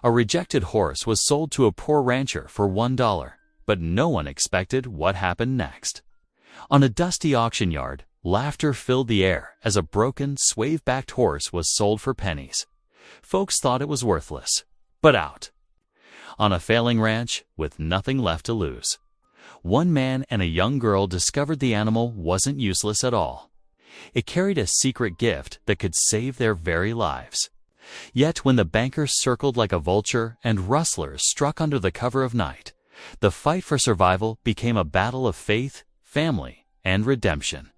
A rejected horse was sold to a poor rancher for $1, but no one expected what happened next. On a dusty auction yard, laughter filled the air as a broken, swave-backed horse was sold for pennies. Folks thought it was worthless, but out. On a failing ranch, with nothing left to lose, one man and a young girl discovered the animal wasn't useless at all. It carried a secret gift that could save their very lives. Yet when the banker circled like a vulture and rustlers struck under the cover of night, the fight for survival became a battle of faith, family, and redemption.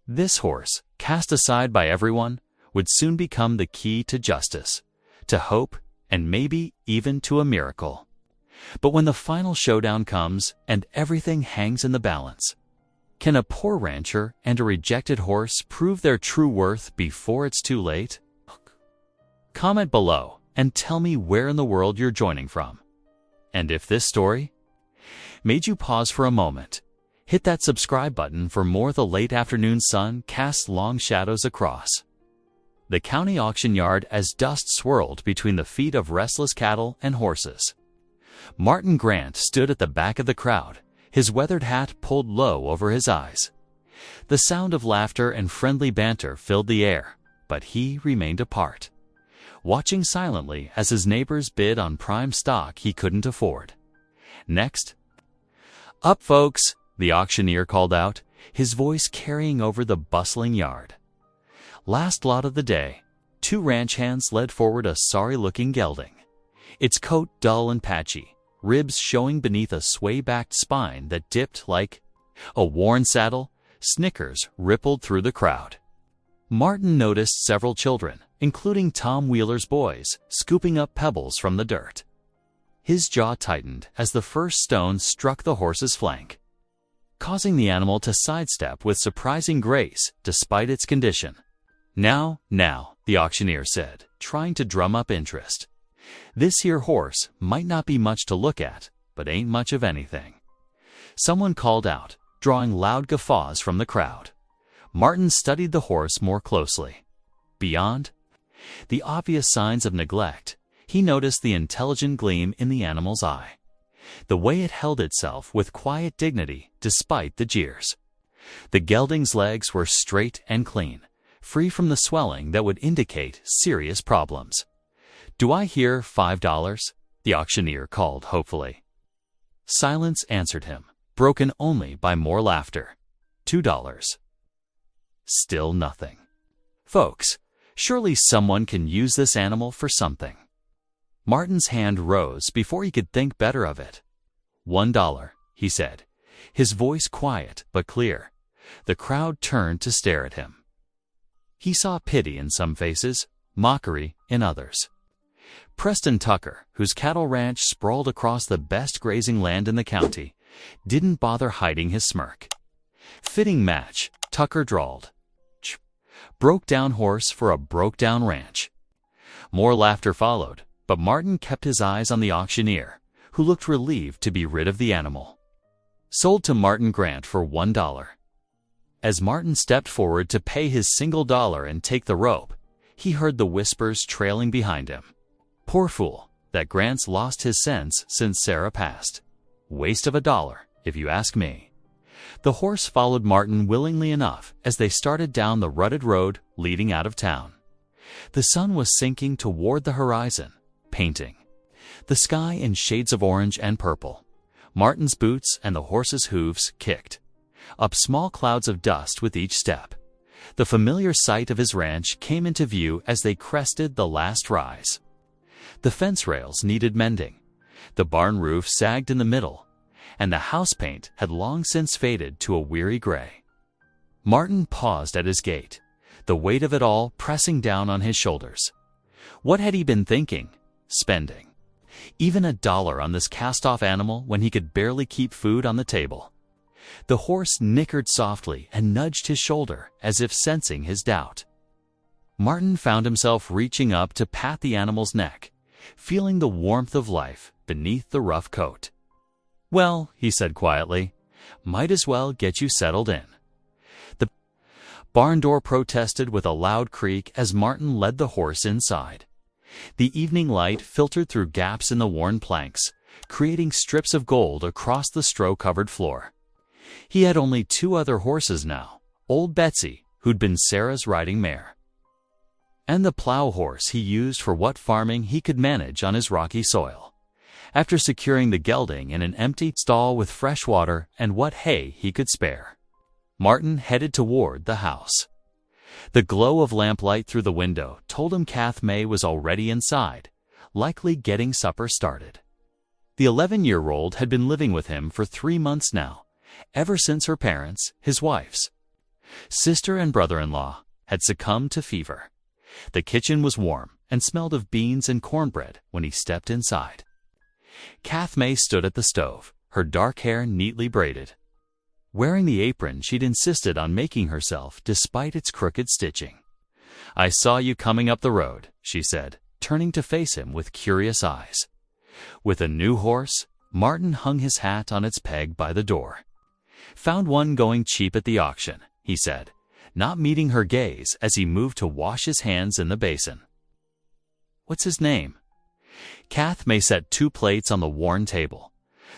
This horse, cast aside by everyone, would soon become the key to justice, to hope, and maybe even to a miracle. But when the final showdown comes and everything hangs in the balance, can a poor rancher and a rejected horse prove their true worth before it's too late? Comment below and tell me where in the world you're joining from. And if this story made you pause for a moment, hit that subscribe button for more. The late afternoon sun casts long shadows across the county auction yard as dust swirled between the feet of restless cattle and horses. Martin Grant stood at the back of the crowd, his weathered hat pulled low over his eyes. The sound of laughter and friendly banter filled the air, but he remained apart, watching silently as his neighbors bid on prime stock he couldn't afford. Next up, folks, the auctioneer called out, his voice carrying over the bustling yard. Last lot of the day, two ranch hands led forward a sorry-looking gelding, its coat dull and patchy, ribs showing beneath a sway-backed spine that dipped like a worn saddle. Snickers rippled through the crowd. Martin noticed several children, including Tom Wheeler's boys, scooping up pebbles from the dirt. His jaw tightened as the first stone struck the horse's flank, causing the animal to sidestep with surprising grace despite its condition. Now, the auctioneer said, trying to drum up interest. This here horse might not be much to look at, but ain't much of anything. Someone called out, drawing loud guffaws from the crowd. Martin studied the horse more closely. Beyond the obvious signs of neglect, he noticed the intelligent gleam in the animal's eye, the way it held itself with quiet dignity despite the jeers. The gelding's legs were straight and clean, free from the swelling that would indicate serious problems. "Do I hear $5? The auctioneer called hopefully. Silence answered him, broken only by more laughter. $2. Still nothing. Folks, surely someone can use this animal for something. Martin's hand rose before he could think better of it. $1, he said, his voice quiet but clear. The crowd turned to stare at him. He saw pity in some faces, mockery in others. Preston Tucker, whose cattle ranch sprawled across the best grazing land in the county, didn't bother hiding his smirk. "Fitting match," Tucker drawled. Broke-down horse for a broke-down ranch. More laughter followed, but Martin kept his eyes on the auctioneer, who looked relieved to be rid of the animal. Sold to Martin Grant for $1. As Martin stepped forward to pay his single dollar and take the rope, he heard the whispers trailing behind him. Poor fool, that Grant's lost his sense since Sarah passed. Waste of $1, if you ask me. The horse followed Martin willingly enough as they started down the rutted road leading out of town. The sun was sinking toward the horizon, painting the sky in shades of orange and purple. Martin's boots and the horse's hooves kicked up small clouds of dust with each step. The familiar sight of his ranch came into view as they crested the last rise. The fence rails needed mending, the barn roof sagged in the middle, and the house paint had long since faded to a weary gray. Martin paused at his gate, the weight of it all pressing down on his shoulders. What had he been thinking? Spending even $1 on this cast-off animal when he could barely keep food on the table. The horse nickered softly and nudged his shoulder as if sensing his doubt. Martin found himself reaching up to pat the animal's neck, feeling the warmth of life beneath the rough coat. "Well," he said quietly, "might as well get you settled in." The barn door protested with a loud creak as Martin led the horse inside. The evening light filtered through gaps in the worn planks, creating strips of gold across the straw-covered floor. He had only two other horses now, old Betsy, who'd been Sarah's riding mare, and the plow horse he used for what farming he could manage on his rocky soil. After securing the gelding in an empty stall with fresh water and what hay he could spare, Martin headed toward the house. The glow of lamplight through the window told him Kath May was already inside, likely getting supper started. The 11-year-old had been living with him for 3 months now, ever since her parents, his wife's sister and brother-in-law, had succumbed to fever. The kitchen was warm and smelled of beans and cornbread when he stepped inside. Kath May stood at the stove, her dark hair neatly braided, wearing the apron she'd insisted on making herself despite its crooked stitching. "I saw you coming up the road," she said, turning to face him with curious eyes. With a new horse, Martin hung his hat on its peg by the door. "Found one going cheap at the auction," he said, not meeting her gaze as he moved to wash his hands in the basin. "What's his name?" Kath May set 2 plates on the worn table,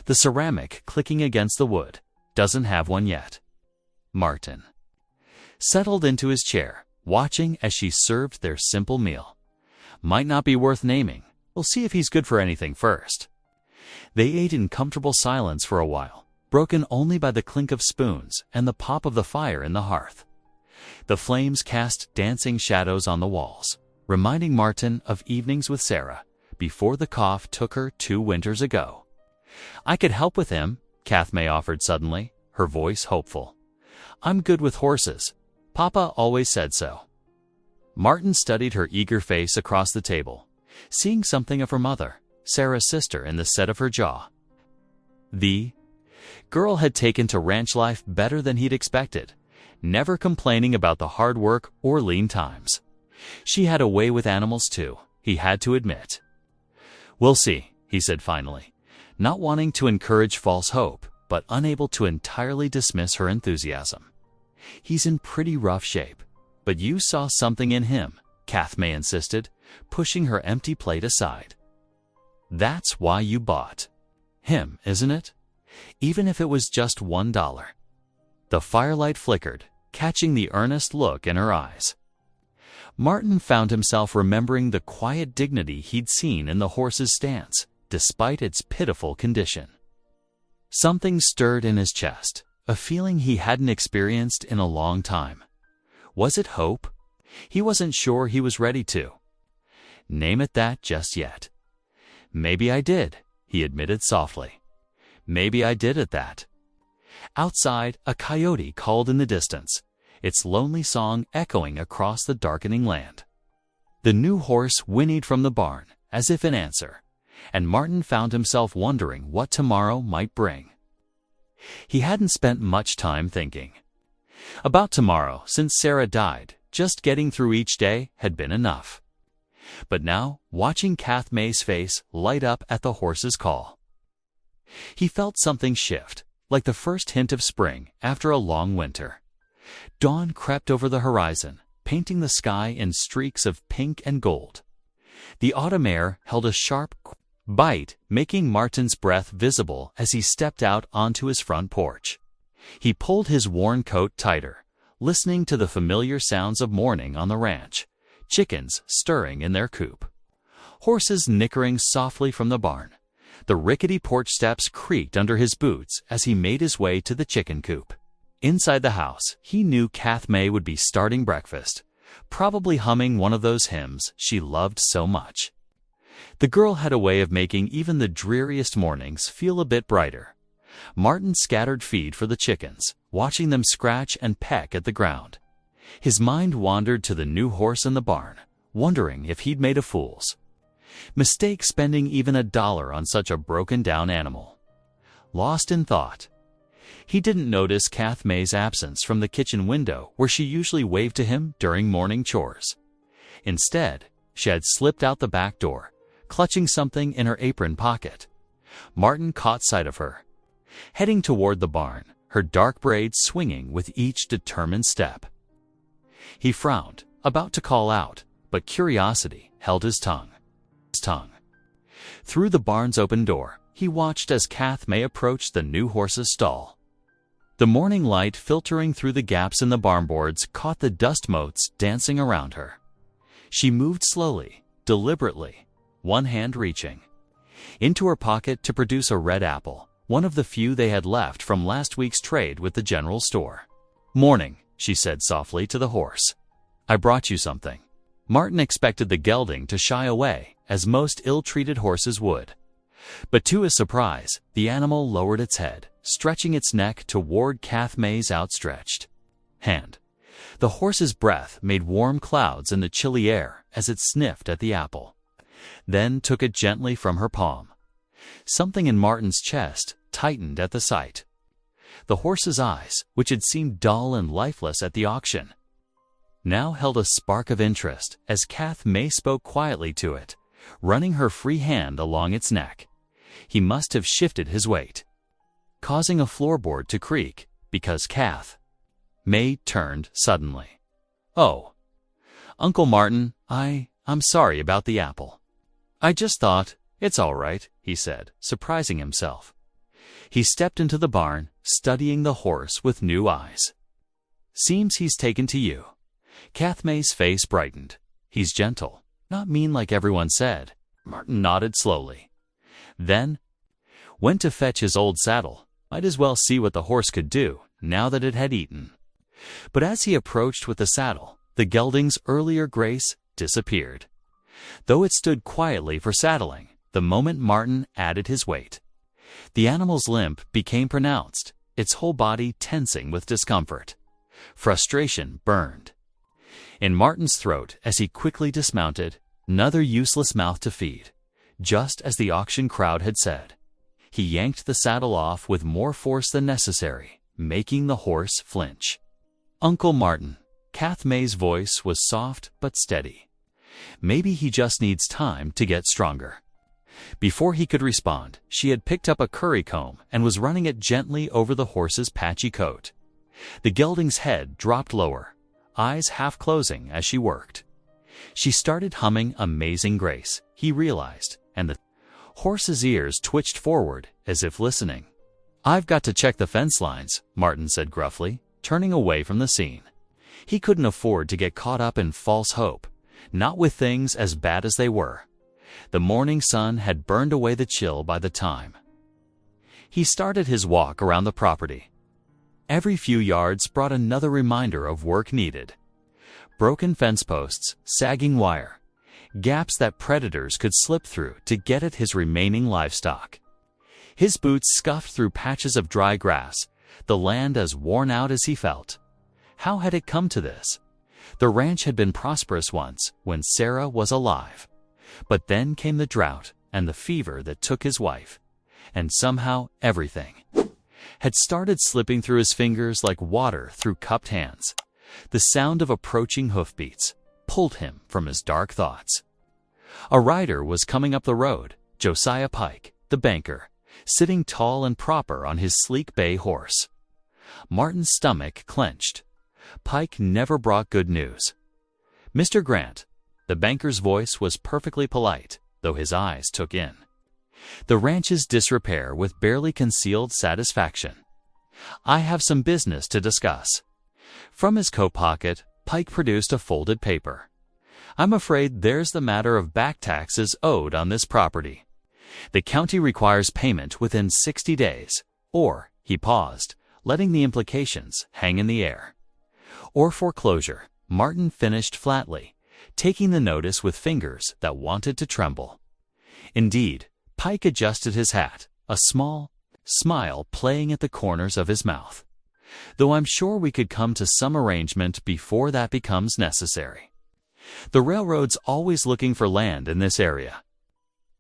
the ceramic clicking against the wood. "Doesn't have one yet." Martin settled into his chair, watching as she served their simple meal. "Might not be worth naming. We'll see if he's good for anything first." They ate in comfortable silence for a while, broken only by the clink of spoons and the pop of the fire in the hearth. The flames cast dancing shadows on the walls, reminding Martin of evenings with Sarah before the cough took her 2 winters ago. "I could help with him," Kath May offered suddenly, her voice hopeful. "I'm good with horses. Papa always said so." Martin studied her eager face across the table, seeing something of her mother, Sarah's sister, in the set of her jaw. The girl had taken to ranch life better than he'd expected, never complaining about the hard work or lean times. She had a way with animals too, he had to admit. "We'll see," he said finally, not wanting to encourage false hope, but unable to entirely dismiss her enthusiasm. "He's in pretty rough shape, but you saw something in him," Kath May insisted, pushing her empty plate aside. "That's why you bought him, isn't it? Even if it was just $1. The firelight flickered, catching the earnest look in her eyes. Martin found himself remembering the quiet dignity he'd seen in the horse's stance, despite its pitiful condition. Something stirred in his chest, a feeling he hadn't experienced in a long time. Was it hope? He wasn't sure he was ready to name it that just yet. "Maybe I did," he admitted softly. "Maybe I did at that." Outside, a coyote called in the distance, its lonely song echoing across the darkening land. The new horse whinnied from the barn, as if in answer, and Martin found himself wondering what tomorrow might bring. He hadn't spent much time thinking about tomorrow since Sarah died. Just getting through each day had been enough. But now, watching Kath May's face light up at the horse's call, he felt something shift, like the first hint of spring after a long winter. Dawn crept over the horizon, painting the sky in streaks of pink and gold. The autumn air held a sharp bite, making Martin's breath visible as he stepped out onto his front porch. He pulled his worn coat tighter, listening to the familiar sounds of morning on the ranch, chickens stirring in their coop, horses nickering softly from the barn. The rickety porch steps creaked under his boots as he made his way to the chicken coop. Inside the house, he knew Kath May would be starting breakfast, probably humming one of those hymns she loved so much. The girl had a way of making even the dreariest mornings feel a bit brighter. Martin scattered feed for the chickens, watching them scratch and peck at the ground. His mind wandered to the new horse in the barn, wondering if he'd made a fool's mistake spending even $1 on such a broken-down animal. Lost in thought, he didn't notice Kath May's absence from the kitchen window where she usually waved to him during morning chores. Instead, she had slipped out the back door, clutching something in her apron pocket. Martin caught sight of her, heading toward the barn, her dark braids swinging with each determined step. He frowned, about to call out, but curiosity held his tongue. tongue. Through the barn's open door, he watched as Kath May approached the new horse's stall. The morning light filtering through the gaps in the barn boards caught the dust motes dancing around her. She moved slowly, deliberately, one hand reaching into her pocket to produce a red apple, one of the few they had left from last week's trade with the general store. "Morning," she said softly to the horse. "I brought you something." Martin expected the gelding to shy away, as most ill-treated horses would. But to his surprise, the animal lowered its head, stretching its neck toward Kath May's outstretched hand. The horse's breath made warm clouds in the chilly air as it sniffed at the apple, then took it gently from her palm. Something in Martin's chest tightened at the sight. The horse's eyes, which had seemed dull and lifeless at the auction, now held a spark of interest as Kath May spoke quietly to it, running her free hand along its neck. He must have shifted his weight, causing a floorboard to creak, because Kath May turned suddenly. "Oh, Uncle Martin, I'm sorry about the apple. I just thought, it's all right," he said, surprising himself. He stepped into the barn, studying the horse with new eyes. "Seems he's taken to you." Kath May's face brightened. "He's gentle, not mean like everyone said." Martin nodded slowly. Then went to fetch his old saddle. Might as well see what the horse could do, now that it had eaten. But as he approached with the saddle, the gelding's earlier grace disappeared, though it stood quietly for saddling the moment Martin added his weight. The animal's limp became pronounced, its whole body tensing with discomfort. Frustration burned in Martin's throat as he quickly dismounted, another useless mouth to feed, just as the auction crowd had said. He yanked the saddle off with more force than necessary, making the horse flinch. "Uncle Martin," Kath May's voice was soft but steady. "Maybe he just needs time to get stronger." Before he could respond, she had picked up a curry comb and was running it gently over the horse's patchy coat. The gelding's head dropped lower, eyes half closing as she worked. She started humming Amazing Grace, he realized, and the horse's ears twitched forward as if listening. "I've got to check the fence lines," Martin said gruffly, turning away from the scene. He couldn't afford to get caught up in false hope, not with things as bad as they were. The morning sun had burned away the chill by the time he started his walk around the property. Every few yards brought another reminder of work needed. Broken fence posts, sagging wire, gaps that predators could slip through to get at his remaining livestock. His boots scuffed through patches of dry grass, the land as worn out as he felt. How had it come to this? The ranch had been prosperous once, when Sarah was alive. But then came the drought and the fever that took his wife. And somehow everything had started slipping through his fingers like water through cupped hands. The sound of approaching hoofbeats pulled him from his dark thoughts. A rider was coming up the road, Josiah Pike, the banker, sitting tall and proper on his sleek bay horse. Martin's stomach clenched. Pike never brought good news. "Mr. Grant." The banker's voice was perfectly polite, though his eyes took in the ranch's disrepair with barely concealed satisfaction. "I have some business to discuss." From his coat pocket, Pike produced a folded paper. "I'm afraid there's the matter of back taxes owed on this property. The county requires payment within 60 days, or," he paused, letting the implications hang in the air, "or foreclosure," Martin finished flatly, taking the notice with fingers that wanted to tremble. Indeed, Pike adjusted his hat, a small smile playing at the corners of his mouth. "Though I'm sure we could come to some arrangement before that becomes necessary. The railroad's always looking for land in this area."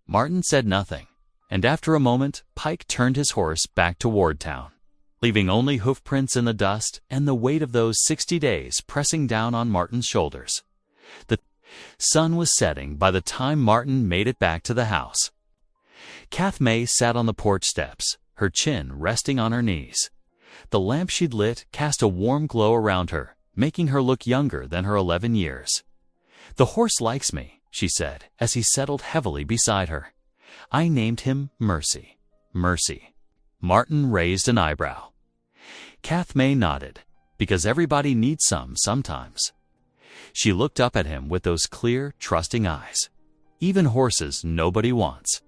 Martin said nothing, and after a moment Pike turned his horse back toward town, leaving only hoofprints in the dust and the weight of those 60 days pressing down on Martin's shoulders. The sun was setting by the time Martin made it back to the house. Kath May sat on the porch steps, her chin resting on her knees. The lamp she'd lit cast a warm glow around her, making her look younger than her 11 years. "The horse likes me," she said as he settled heavily beside her. "I named him Mercy." "Mercy." Martin raised an eyebrow. May nodded, because everybody needs some sometimes. She looked up at him with those clear, trusting eyes. "Even horses nobody wants."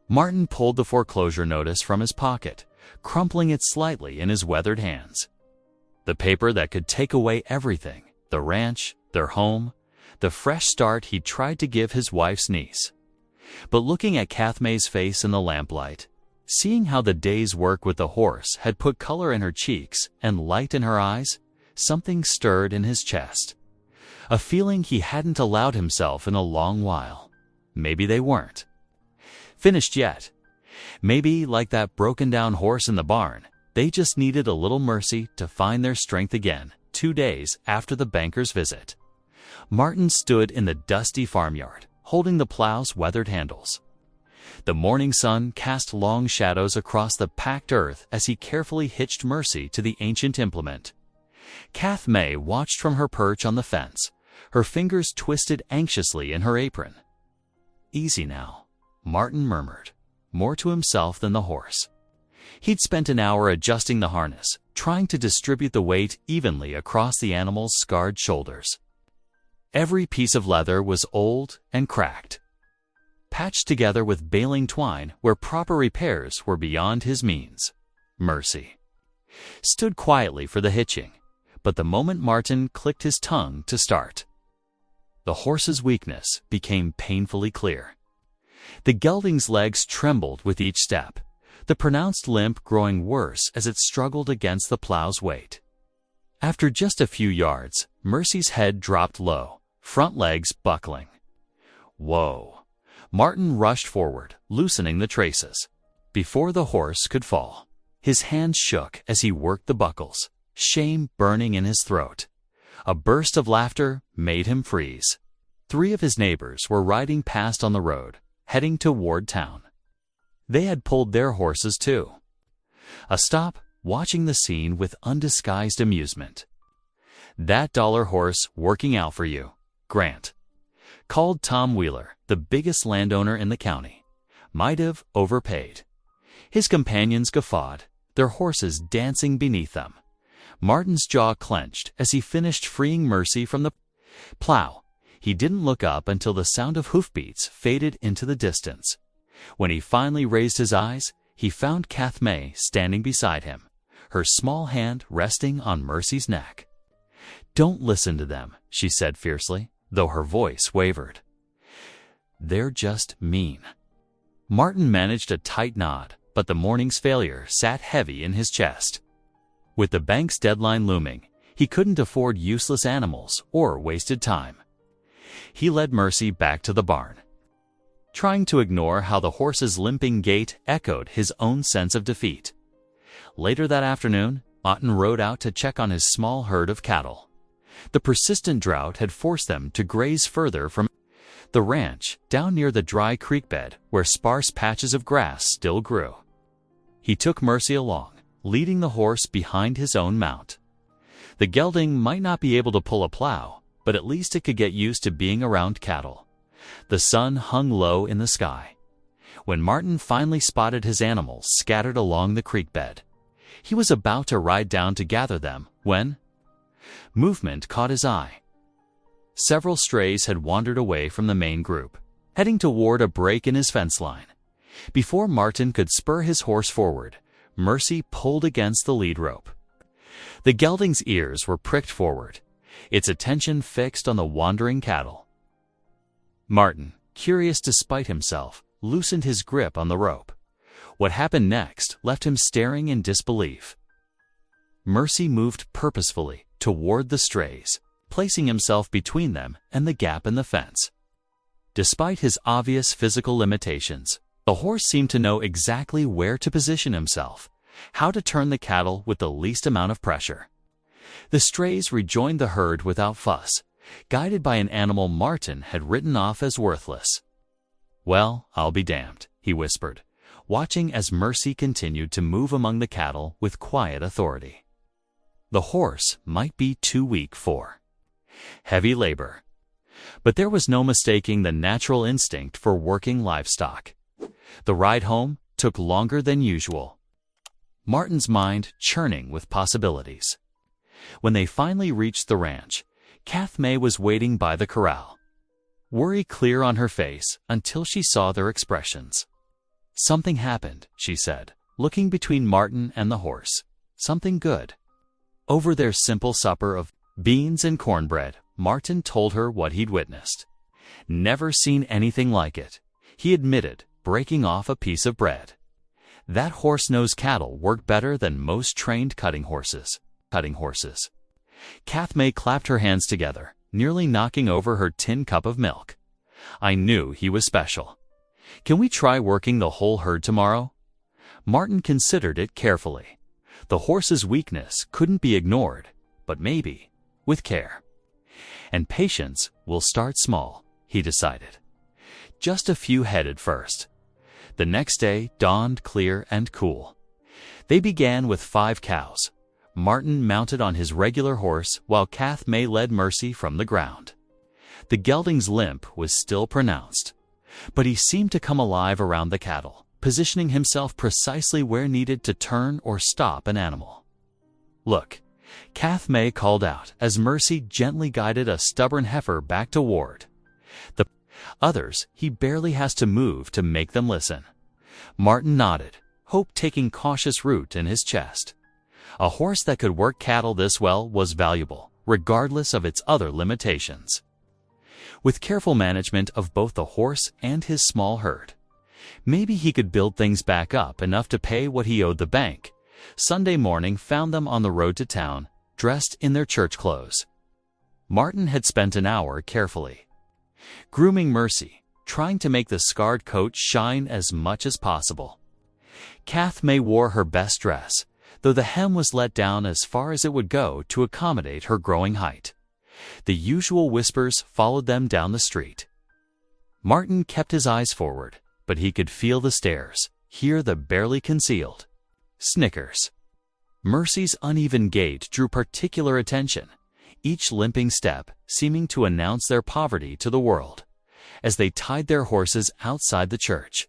Martin pulled the foreclosure notice from his pocket, crumpling it slightly in his weathered hands. The paper that could take away everything, the ranch, their home, the fresh start he'd tried to give his wife's niece. But looking at May's face in the lamplight, seeing how the day's work with the horse had put color in her cheeks and light in her eyes, something stirred in his chest. A feeling he hadn't allowed himself in a long while. Maybe they weren't finished yet. Maybe, like that broken-down horse in the barn, they just needed a little mercy to find their strength again 2 days after the banker's visit. Martin stood in the dusty farmyard, holding the plow's weathered handles. The morning sun cast long shadows across the packed earth as he carefully hitched Mercy to the ancient implement. May watched from her perch on the fence, her fingers twisted anxiously in her apron. "Easy now," Martin murmured, more to himself than the horse. He'd spent an hour adjusting the harness, trying to distribute the weight evenly across the animal's scarred shoulders. Every piece of leather was old and cracked, patched together with baling twine where proper repairs were beyond his means. Mercy stood quietly for the hitching, but the moment Martin clicked his tongue to start, the horse's weakness became painfully clear. The gelding's legs trembled with each step, the pronounced limp growing worse as it struggled against the plow's weight. After just a few yards, Mercy's head dropped low, front legs buckling. "Whoa!" Martin rushed forward, loosening the traces. Before the horse could fall, his hands shook as he worked the buckles, shame burning in his throat. A burst of laughter made him freeze. 3 of his neighbors were riding past on the road, heading toward town. They had pulled their horses too. A stop, watching the scene with undisguised amusement. "That dollar horse working out for you, Grant," called Tom Wheeler, the biggest landowner in the county. "Might have overpaid." His companions guffawed, their horses dancing beneath them. Martin's jaw clenched as he finished freeing Mercy from the plow. He didn't look up until the sound of hoofbeats faded into the distance. When he finally raised his eyes, he found May standing beside him, her small hand resting on Mercy's neck. "Don't listen to them," she said fiercely, though her voice wavered. "They're just mean." Martin managed a tight nod, but the morning's failure sat heavy in his chest. With the bank's deadline looming, he couldn't afford useless animals or wasted time. He led Mercy back to the barn, trying to ignore how the horse's limping gait echoed his own sense of defeat. Later that afternoon, Martin rode out to check on his small herd of cattle. The persistent drought had forced them to graze further from the ranch, down near the dry creek bed where sparse patches of grass still grew. He took Mercy along, leading the horse behind his own mount. The gelding might not be able to pull a plow, but at least it could get used to being around cattle. The sun hung low in the sky. When Martin finally spotted his animals scattered along the creek bed, he was about to ride down to gather them when movement caught his eye. Several strays had wandered away from the main group, heading toward a break in his fence line. Before Martin could spur his horse forward, Mercy pulled against the lead rope. The gelding's ears were pricked forward, its attention fixed on the wandering cattle. Martin, curious despite himself, loosened his grip on the rope. What happened next left him staring in disbelief. Mercy moved purposefully toward the strays, placing himself between them and the gap in the fence. Despite his obvious physical limitations, the horse seemed to know exactly where to position himself, how to turn the cattle with the least amount of pressure. The strays rejoined the herd without fuss, guided by an animal Martin had written off as worthless. "Well, I'll be damned," he whispered, watching as Mercy continued to move among the cattle with quiet authority. The horse might be too weak for heavy labor. But there was no mistaking the natural instinct for working livestock. The ride home took longer than usual, Martin's mind churning with possibilities. When they finally reached the ranch, Kath May was waiting by the corral, worry clear on her face until she saw their expressions. "Something happened," she said, looking between Martin and the horse. "Something good." Over their simple supper of beans and cornbread, Martin told her what he'd witnessed. "Never seen anything like it," he admitted, breaking off a piece of bread. "That horse-nosed cattle work better than most trained cutting horses." Kath May clapped her hands together, nearly knocking over her tin cup of milk. "I knew he was special. Can we try working the whole herd tomorrow?" Martin considered it carefully. The horse's weakness couldn't be ignored, but maybe, with care and patience, we'll start small, he decided. Just a few head at first. The next day dawned clear and cool. They began with 5 cows. Martin mounted on his regular horse while Kath May led Mercy from the ground. The gelding's limp was still pronounced, but he seemed to come alive around the cattle, positioning himself precisely where needed to turn or stop an animal. "Look," Kath May called out as Mercy gently guided a stubborn heifer back to ward. "The others, he barely has to move to make them listen." Martin nodded, hope taking cautious root in his chest. A horse that could work cattle this well was valuable, regardless of its other limitations. With careful management of both the horse and his small herd, maybe he could build things back up enough to pay what he owed the bank. Sunday morning found them on the road to town, dressed in their church clothes. Martin had spent an hour carefully grooming Mercy, trying to make the scarred coat shine as much as possible. Kath May wore her best dress, though the hem was let down as far as it would go to accommodate her growing height. The usual whispers followed them down the street. Martin kept his eyes forward, but he could feel the stares, hear the barely concealed snickers. Mercy's uneven gait drew particular attention, each limping step seeming to announce their poverty to the world. As they tied their horses outside the church,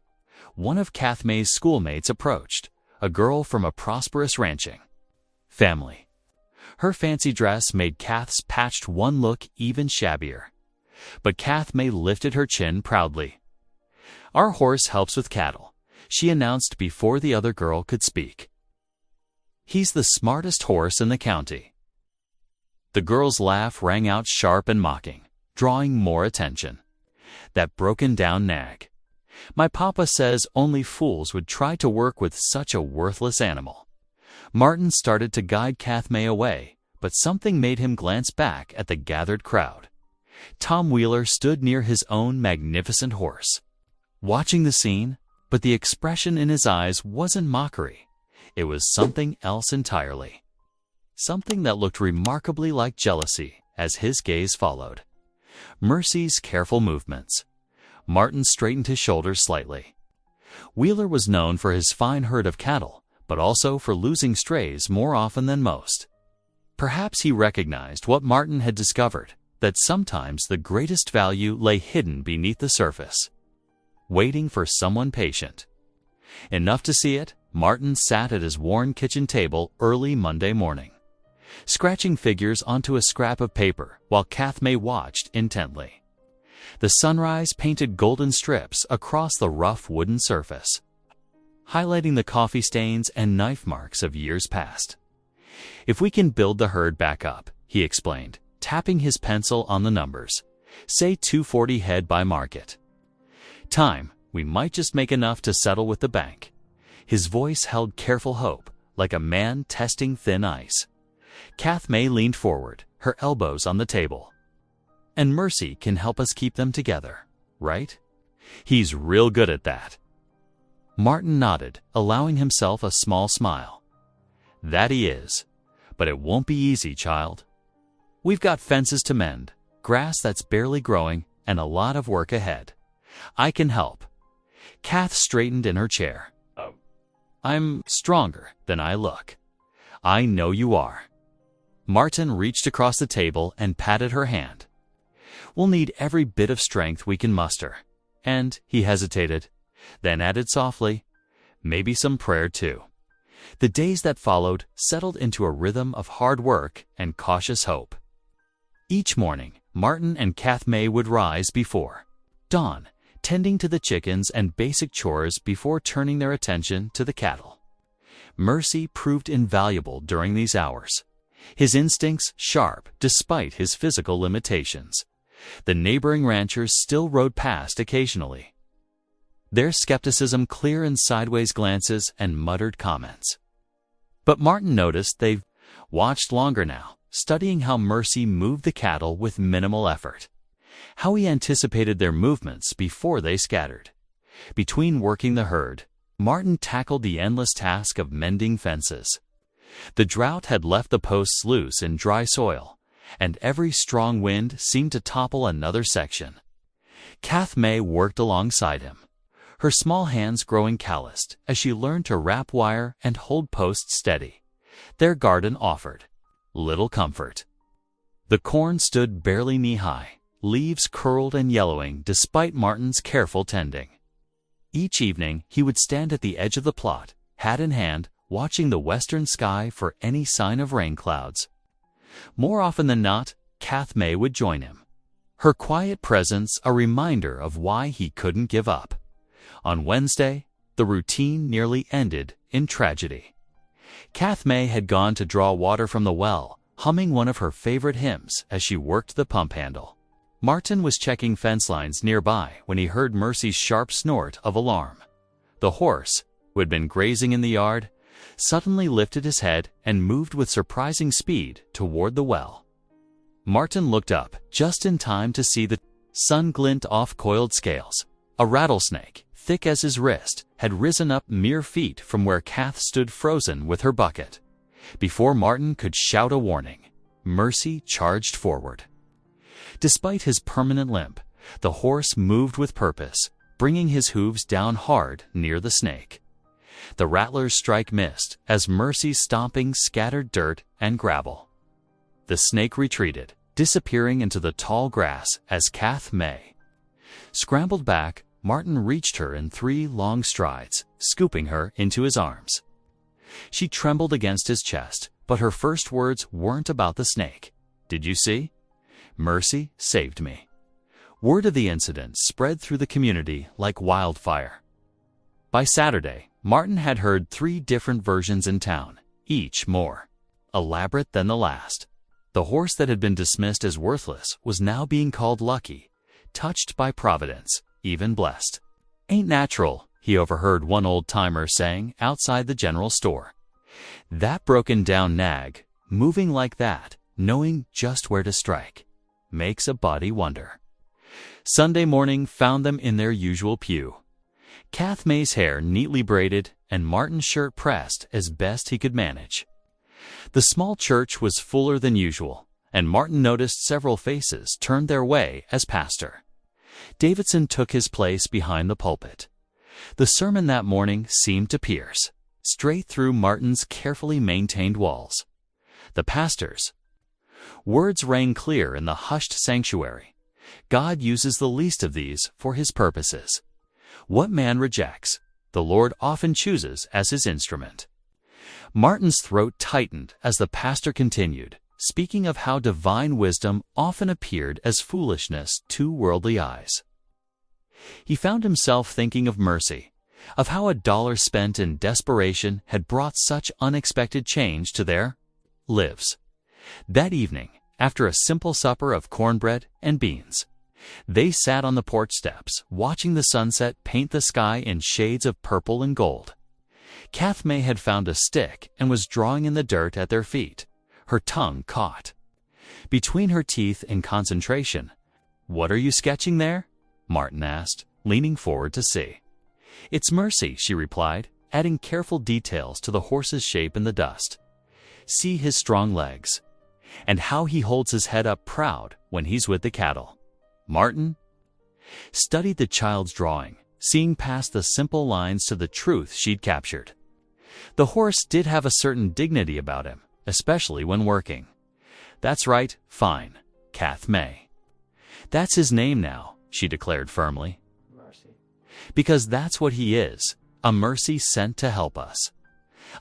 one of Kath May's schoolmates approached, a girl from a prosperous ranching family. Her fancy dress made Kath's patched one look even shabbier. But Kath May lifted her chin proudly. "Our horse helps with cattle," she announced before the other girl could speak. "He's the smartest horse in the county." The girl's laugh rang out sharp and mocking, drawing more attention. "That broken-down nag. My papa says only fools would try to work with such a worthless animal." Martin started to guide Kath May away, but something made him glance back at the gathered crowd. Tom Wheeler stood near his own magnificent horse, watching the scene, but the expression in his eyes wasn't mockery. It was something else entirely. Something that looked remarkably like jealousy as his gaze followed Mercy's careful movements. Martin straightened his shoulders slightly. Wheeler was known for his fine herd of cattle, but also for losing strays more often than most. Perhaps he recognized what Martin had discovered, that sometimes the greatest value lay hidden beneath the surface, waiting for someone patient. Enough to see it, Martin sat at his worn kitchen table early Monday morning, scratching figures onto a scrap of paper while Kath May watched intently. The sunrise painted golden strips across the rough wooden surface, highlighting the coffee stains and knife marks of years past. "If we can build the herd back up," he explained, tapping his pencil on the numbers, "say 240 head by market time, we might just make enough to settle with the bank." His voice held careful hope, like a man testing thin ice. Kath May leaned forward, her elbows on the table. "And Mercy can help us keep them together, right? He's real good at that." Martin nodded, allowing himself a small smile. "That he is. But it won't be easy, child. We've got fences to mend, grass that's barely growing, and a lot of work ahead. I can help." Kath straightened in her chair. "I'm stronger than I look." "I know you are." Martin reached across the table and patted her hand. We'll need every bit of strength we can muster." And he hesitated, then added softly, "Maybe some prayer too." The days that followed settled into a rhythm of hard work and cautious hope. Each morning, Martin and Kath May would rise before dawn, tending to the chickens and basic chores before turning their attention to the cattle. Mercy proved invaluable during these hours, his instincts sharp despite his physical limitations. The neighboring ranchers still rode past occasionally, their skepticism clear in sideways glances and muttered comments. But Martin noticed they watched longer now, studying how Mercy moved the cattle with minimal effort, how he anticipated their movements before they scattered. Between working the herd, Martin tackled the endless task of mending fences. The drought had left the posts loose in dry soil, and every strong wind seemed to topple another section. Kath May worked alongside him, her small hands growing calloused as she learned to wrap wire and hold posts steady. Their garden offered little comfort. The corn stood barely knee-high, leaves curled and yellowing despite Martin's careful tending. Each evening he would stand at the edge of the plot, hat in hand, watching the western sky for any sign of rain clouds. More often than not, Kath May would join him, her quiet presence a reminder of why he couldn't give up. On Wednesday, the routine nearly ended in tragedy. Kath May had gone to draw water from the well, humming one of her favorite hymns as she worked the pump handle. Martin was checking fence lines nearby when he heard Mercy's sharp snort of alarm. The horse, who had been grazing in the yard, suddenly lifted his head and moved with surprising speed toward the well. Martin looked up just in time to see the sun glint off coiled scales. A rattlesnake, thick as his wrist, had risen up mere feet from where Kath stood frozen with her bucket. Before Martin could shout a warning, Mercy charged forward. Despite his permanent limp, the horse moved with purpose, bringing his hooves down hard near the snake. The rattler's strike missed as Mercy's stomping scattered dirt and gravel. The snake retreated, disappearing into the tall grass as Kath May scrambled back. Martin reached her in 3 long strides, scooping her into his arms. She trembled against his chest, but her first words weren't about the snake. "Did you see? Mercy saved me." Word of the incident spread through the community like wildfire. By Saturday, Martin had heard 3 different versions in town, each more elaborate than the last. The horse that had been dismissed as worthless was now being called lucky, touched by Providence, even blessed. "Ain't natural," he overheard one old-timer saying outside the general store. "That broken-down nag, moving like that, knowing just where to strike, makes a body wonder." Sunday morning found them in their usual pew, Kath May's hair neatly braided and Martin's shirt pressed as best he could manage. The small church was fuller than usual, and Martin noticed several faces turned their way as pastor. Davidson took his place behind the pulpit. The sermon that morning seemed to pierce straight through Martin's carefully maintained walls. The pastor's words rang clear in the hushed sanctuary. God uses the least of these for his purposes. What man rejects, the Lord often chooses as his instrument. Martin's throat tightened as the pastor continued, speaking of how divine wisdom often appeared as foolishness to worldly eyes. He found himself thinking of Mercy, of how $1 spent in desperation had brought such unexpected change to their lives. That evening, after a simple supper of cornbread and beans, they sat on the porch steps, watching the sunset paint the sky in shades of purple and gold. Kath May had found a stick and was drawing in the dirt at their feet, her tongue caught between her teeth in concentration. "What are you sketching there?" Martin asked, leaning forward to see. "It's Mercy," she replied, adding careful details to the horse's shape in the dust. "See his strong legs, and how he holds his head up proud when he's with the cattle." Martin studied the child's drawing, seeing past the simple lines to the truth she'd captured. The horse did have a certain dignity about him, especially when working. "That's right, fine, Kath May." "That's his name now," she declared firmly. Mercy. "Because that's what he is, a mercy sent to help us."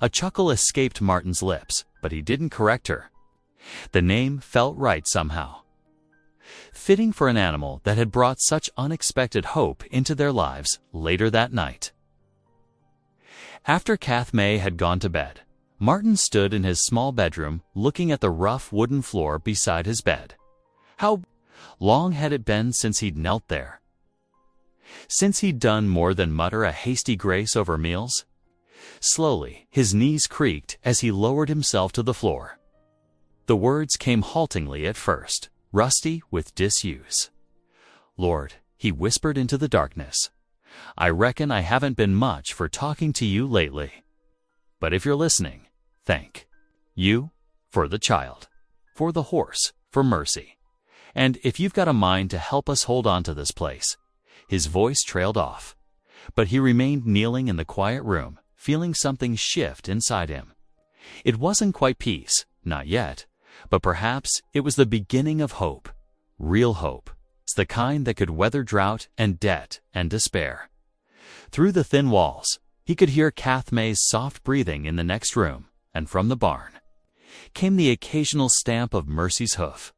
A chuckle escaped Martin's lips, but he didn't correct her. The name felt right somehow. Fitting for an animal that had brought such unexpected hope into their lives later that night. After Kath May had gone to bed, Martin stood in his small bedroom looking at the rough wooden floor beside his bed. How long had it been since he'd knelt there? Since he'd done more than mutter a hasty grace over meals? Slowly, his knees creaked as he lowered himself to the floor. The words came haltingly at first, rusty with disuse. "Lord," he whispered into the darkness, "I reckon I haven't been much for talking to you lately. But if you're listening, thank you for the child, for the horse, for mercy. And if you've got a mind to help us hold on to this place." His voice trailed off, but he remained kneeling in the quiet room, feeling something shift inside him. It wasn't quite peace, not yet, but perhaps it was the beginning of hope, real hope. It's the kind that could weather drought and debt and despair. Through the thin walls, he could hear Kath May's soft breathing in the next room, and from the barn came the occasional stamp of Mercy's hoof.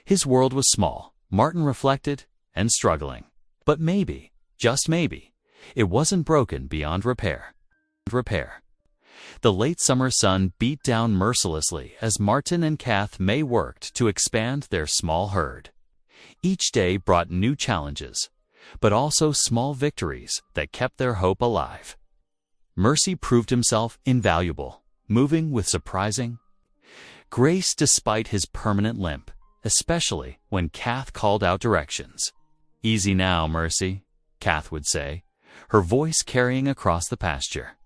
His world was small, Martin reflected, and struggling. But maybe, just maybe, it wasn't broken beyond repair. The late summer sun beat down mercilessly as Martin and Kath May worked to expand their small herd. Each day brought new challenges, but also small victories that kept their hope alive. Mercy proved himself invaluable, moving with surprising grace despite his permanent limp, especially when Kath called out directions. "Easy now, Mercy," Kath would say, her voice carrying across the pasture.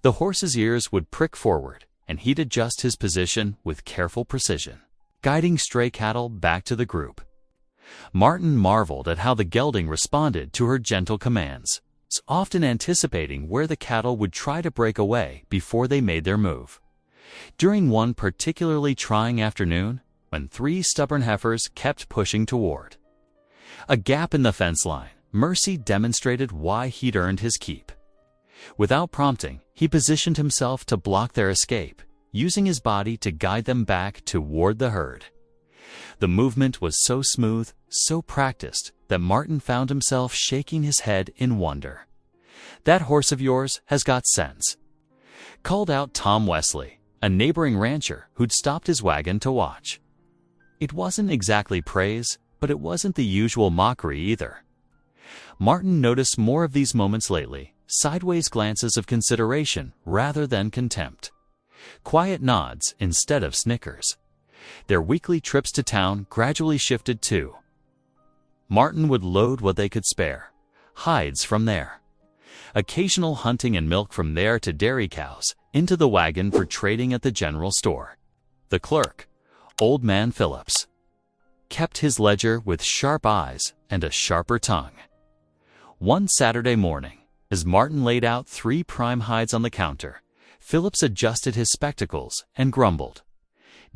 The horse's ears would prick forward, and he'd adjust his position with careful precision, guiding stray cattle back to the group. Martin marveled at how the gelding responded to her gentle commands, often anticipating where the cattle would try to break away before they made their move. During one particularly trying afternoon, when 3 stubborn heifers kept pushing toward a gap in the fence line, Mercy demonstrated why he'd earned his keep. Without prompting, he positioned himself to block their escape, using his body to guide them back toward the herd. The movement was so smooth, so practiced, that Martin found himself shaking his head in wonder. "That horse of yours has got sense," called out Tom Wesley, a neighboring rancher who'd stopped his wagon to watch. It wasn't exactly praise, but it wasn't the usual mockery either. Martin noticed more of these moments lately, sideways glances of consideration rather than contempt. Quiet nods instead of snickers. Their weekly trips to town gradually shifted too. Martin would load what they could spare, hides from there. Occasional hunting and milk from there to dairy cows, into the wagon for trading at the general store. The clerk, Old Man Phillips, kept his ledger with sharp eyes and a sharper tongue. One Saturday morning, as Martin laid out 3 prime hides on the counter, Phillips adjusted his spectacles and grumbled.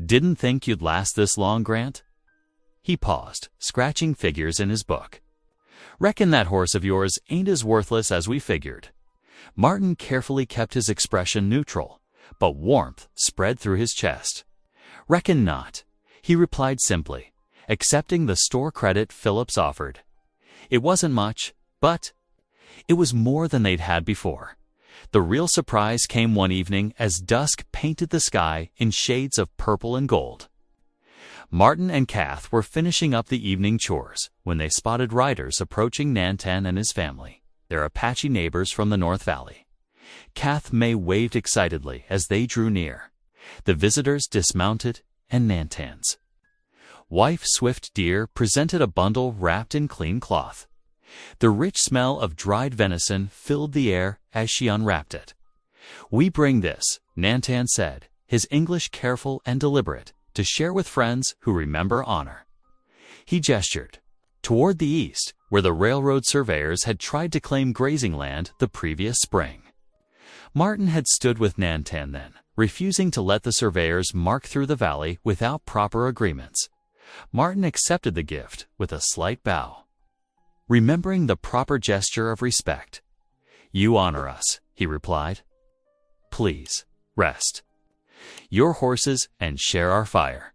"Didn't think you'd last this long, Grant?" He paused, scratching figures in his book. "Reckon that horse of yours ain't as worthless as we figured." Martin carefully kept his expression neutral, but warmth spread through his chest. "Reckon not," he replied simply, accepting the store credit Phillips offered. It wasn't much, but it was more than they'd had before. The real surprise came one evening as dusk painted the sky in shades of purple and gold. Martin and Kath were finishing up the evening chores when they spotted riders approaching Nantan and his family, their Apache neighbors from the North Valley. Kath May waved excitedly as they drew near. The visitors dismounted, and Nantan's wife Swift Deer presented a bundle wrapped in clean cloth. The rich smell of dried venison filled the air as she unwrapped it. "We bring this," Nantan said, his English careful and deliberate, "to share with friends who remember honor." He gestured toward the east, where the railroad surveyors had tried to claim grazing land the previous spring. Martin had stood with Nantan then, refusing to let the surveyors mark through the valley without proper agreements. Martin accepted the gift with a slight bow, remembering the proper gesture of respect. "You honor us," he replied. "Please, rest your horses and share our fire."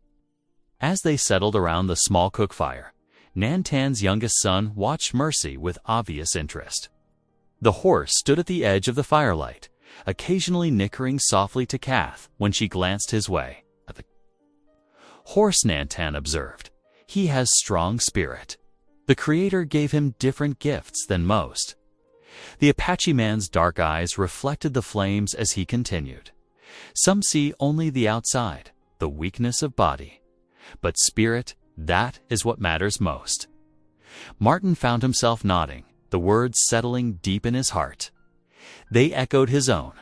As they settled around the small cook fire, Nantan's youngest son watched Mercy with obvious interest. The horse stood at the edge of the firelight, occasionally nickering softly to Kath when she glanced his way. "The horse," Nantan observed. "He has strong spirit. The Creator gave him different gifts than most." The Apache man's dark eyes reflected the flames as he continued. "Some see only the outside, the weakness of body. But spirit, that is what matters most." Martin found himself nodding, the words settling deep in his heart. They echoed his own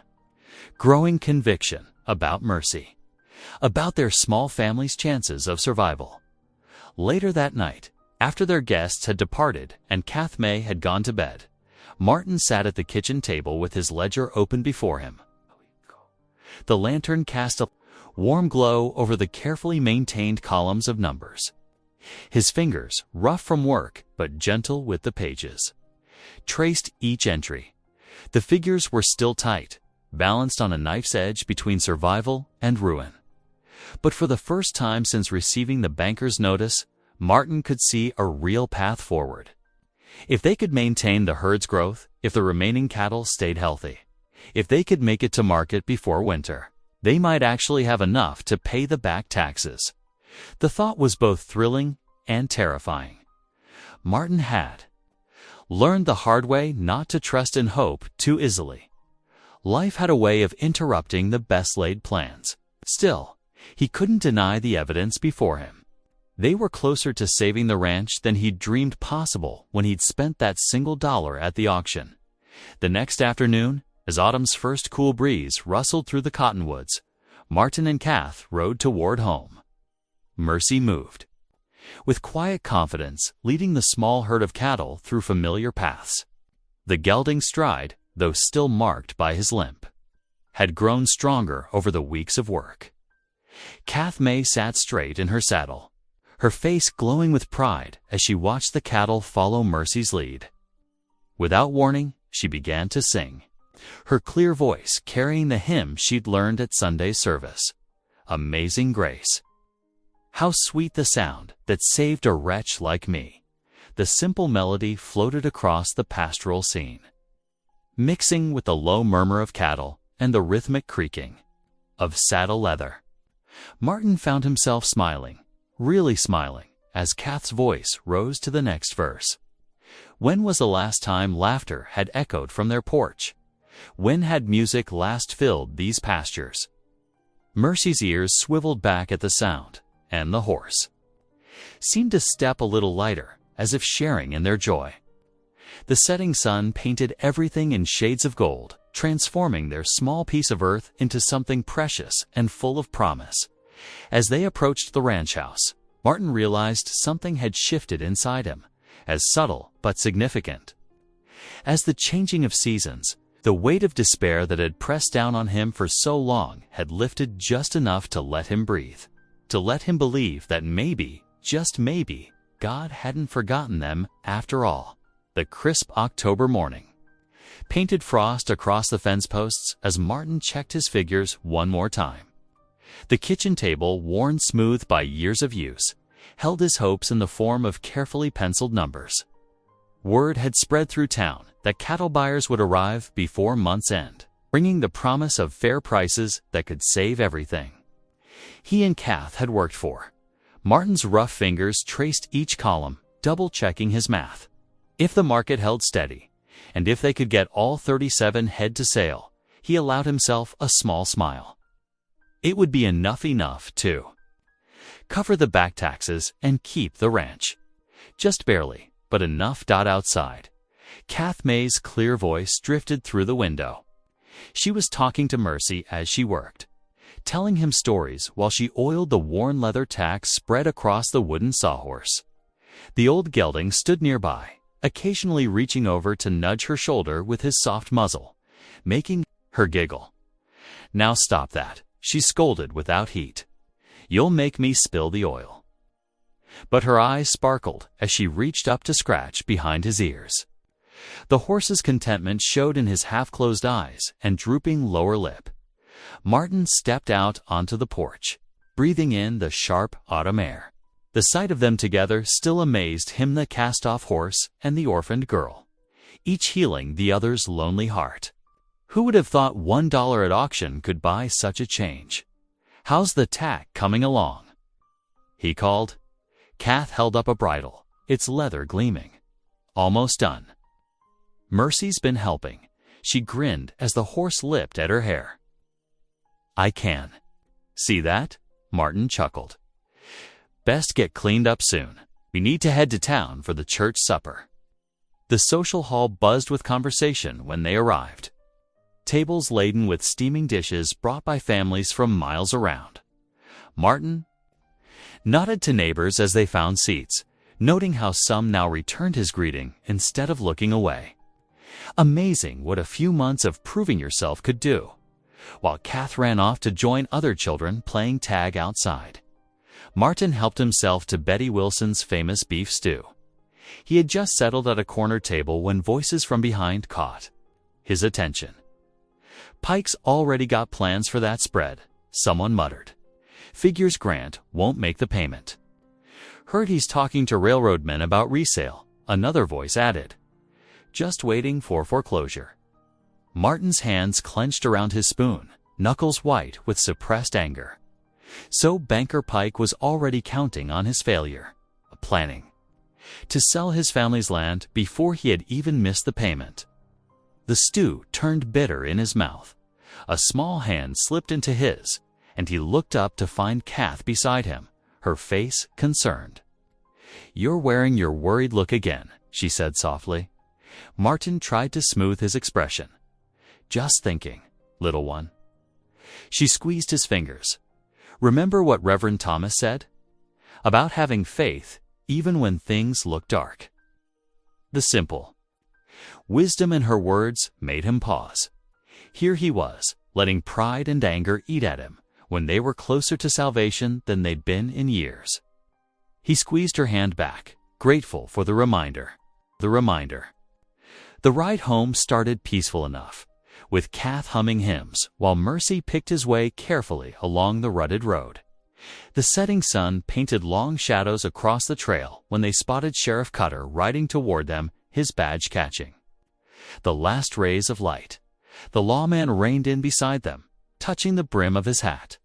growing conviction about Mercy, about their small family's chances of survival. Later that night, after their guests had departed and Kath May had gone to bed, Martin sat at the kitchen table with his ledger open before him. The lantern cast a warm glow over the carefully maintained columns of numbers. His fingers, rough from work but gentle with the pages, traced each entry. The figures were still tight, balanced on a knife's edge between survival and ruin. But for the first time since receiving the banker's notice, Martin could see a real path forward. If they could maintain the herd's growth, if the remaining cattle stayed healthy, if they could make it to market before winter, they might actually have enough to pay the back taxes. The thought was both thrilling and terrifying. Martin had learned the hard way not to trust in hope too easily. Life had a way of interrupting the best-laid plans. Still, he couldn't deny the evidence before him. They were closer to saving the ranch than he'd dreamed possible when he'd spent that single dollar at the auction. The next afternoon, as autumn's first cool breeze rustled through the cottonwoods, Martin and Kath rode toward home. Mercy moved, with quiet confidence, leading the small herd of cattle through familiar paths. The gelding's stride, though still marked by his limp, had grown stronger over the weeks of work. Kath May sat straight in her saddle, her face glowing with pride as she watched the cattle follow Mercy's lead. Without warning, she began to sing, her clear voice carrying the hymn she'd learned at Sunday service, "Amazing Grace." How sweet the sound that saved a wretch like me. The simple melody floated across the pastoral scene, mixing with the low murmur of cattle and the rhythmic creaking of saddle leather. Martin found himself smiling, really smiling, as Kath's voice rose to the next verse. When was the last time laughter had echoed from their porch? When had music last filled these pastures? Mercy's ears swiveled back at the sound, and the horse seemed to step a little lighter, as if sharing in their joy. The setting sun painted everything in shades of gold, transforming their small piece of earth into something precious and full of promise. As they approached the ranch house, Martin realized something had shifted inside him, as subtle but significant as the changing of seasons. The weight of despair that had pressed down on him for so long had lifted just enough to let him breathe, to let him believe that maybe, just maybe, God hadn't forgotten them after all. The crisp October morning painted frost across the fence posts as Martin checked his figures one more time. The kitchen table, worn smooth by years of use, held his hopes in the form of carefully penciled numbers. Word had spread through town that cattle buyers would arrive before month's end, bringing the promise of fair prices that could save everything he and Kath had worked for. Martin's rough fingers traced each column, double-checking his math. If the market held steady, and if they could get all 37 head to sale, he allowed himself a small smile. It would be enough to cover the back taxes and keep the ranch. Just barely, but enough. Outside, Kath May's clear voice drifted through the window. She was talking to Mercy as she worked, telling him stories while she oiled the worn leather tacks spread across the wooden sawhorse. The old gelding stood nearby, occasionally reaching over to nudge her shoulder with his soft muzzle, making her giggle. "Now stop that," she scolded without heat. "You'll make me spill the oil." but her eyes sparkled as she reached up to scratch behind his ears. The horse's contentment showed in his half-closed eyes and drooping lower lip. Martin stepped out onto the porch, breathing in the sharp autumn air. The sight of them together still amazed him, the cast-off horse and the orphaned girl, each healing the other's lonely heart. Who would have thought $1 at auction could buy such a change? "How's the tack coming along?" he called. Kath held up a bridle, its leather gleaming. "Almost done." "Mercy's been helping." She grinned as the horse lipped at her hair. "I can." "See that?" Martin chuckled. "Best get cleaned up soon. We need to head to town for the church supper." The social hall buzzed with conversation when they arrived. Tables laden with steaming dishes brought by families from miles around. Martin nodded to neighbors as they found seats, noting how some now returned his greeting instead of looking away. Amazing what a few months of proving yourself could do. While Kath ran off to join other children playing tag outside, Martin helped himself to Betty Wilson's famous beef stew. He had just settled at a corner table when voices from behind caught his attention. "Pike's already got plans for that spread," someone muttered. "Figures Grant won't make the payment." "Heard he's talking to railroadmen about resale," another voice added. "Just waiting for foreclosure." Martin's hands clenched around his spoon, knuckles white with suppressed anger. So Banker Pike was already counting on his failure, planning to sell his family's land before he had even missed the payment. The stew turned bitter in his mouth. A small hand slipped into his, and he looked up to find Kath beside him, her face concerned. "You're wearing your worried look again," she said softly. Martin tried to smooth his expression. "Just thinking, little one." She squeezed his fingers. "Remember what Reverend Thomas said? About having faith even when things look dark." The simple wisdom in her words made him pause. Here he was, letting pride and anger eat at him when they were closer to salvation than they'd been in years. He squeezed her hand back, grateful for the reminder. The ride home started peaceful enough, with Kath humming hymns while Mercy picked his way carefully along the rutted road. The setting sun painted long shadows across the trail when they spotted Sheriff Cutter riding toward them, his badge catching the last rays of light. The lawman reined in beside them, touching the brim of his hat.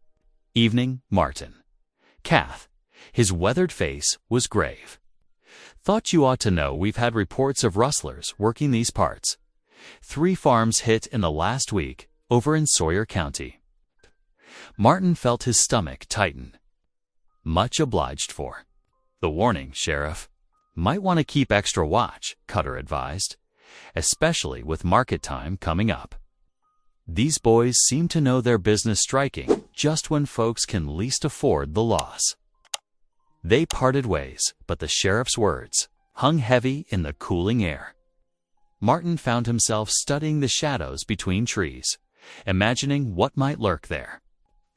"Evening, Martin." Kath, his weathered face was grave. "Thought you ought to know we've had reports of rustlers working these parts. 3 farms hit in the last week over in Sawyer County." Martin felt his stomach tighten. "Much obliged for the warning, Sheriff. Might want to keep extra watch," Cutter advised, "especially with market time coming up. These boys seem to know their business striking just when folks can least afford the loss." They parted ways, but the sheriff's words hung heavy in the cooling air. Martin found himself studying the shadows between trees, imagining what might lurk there.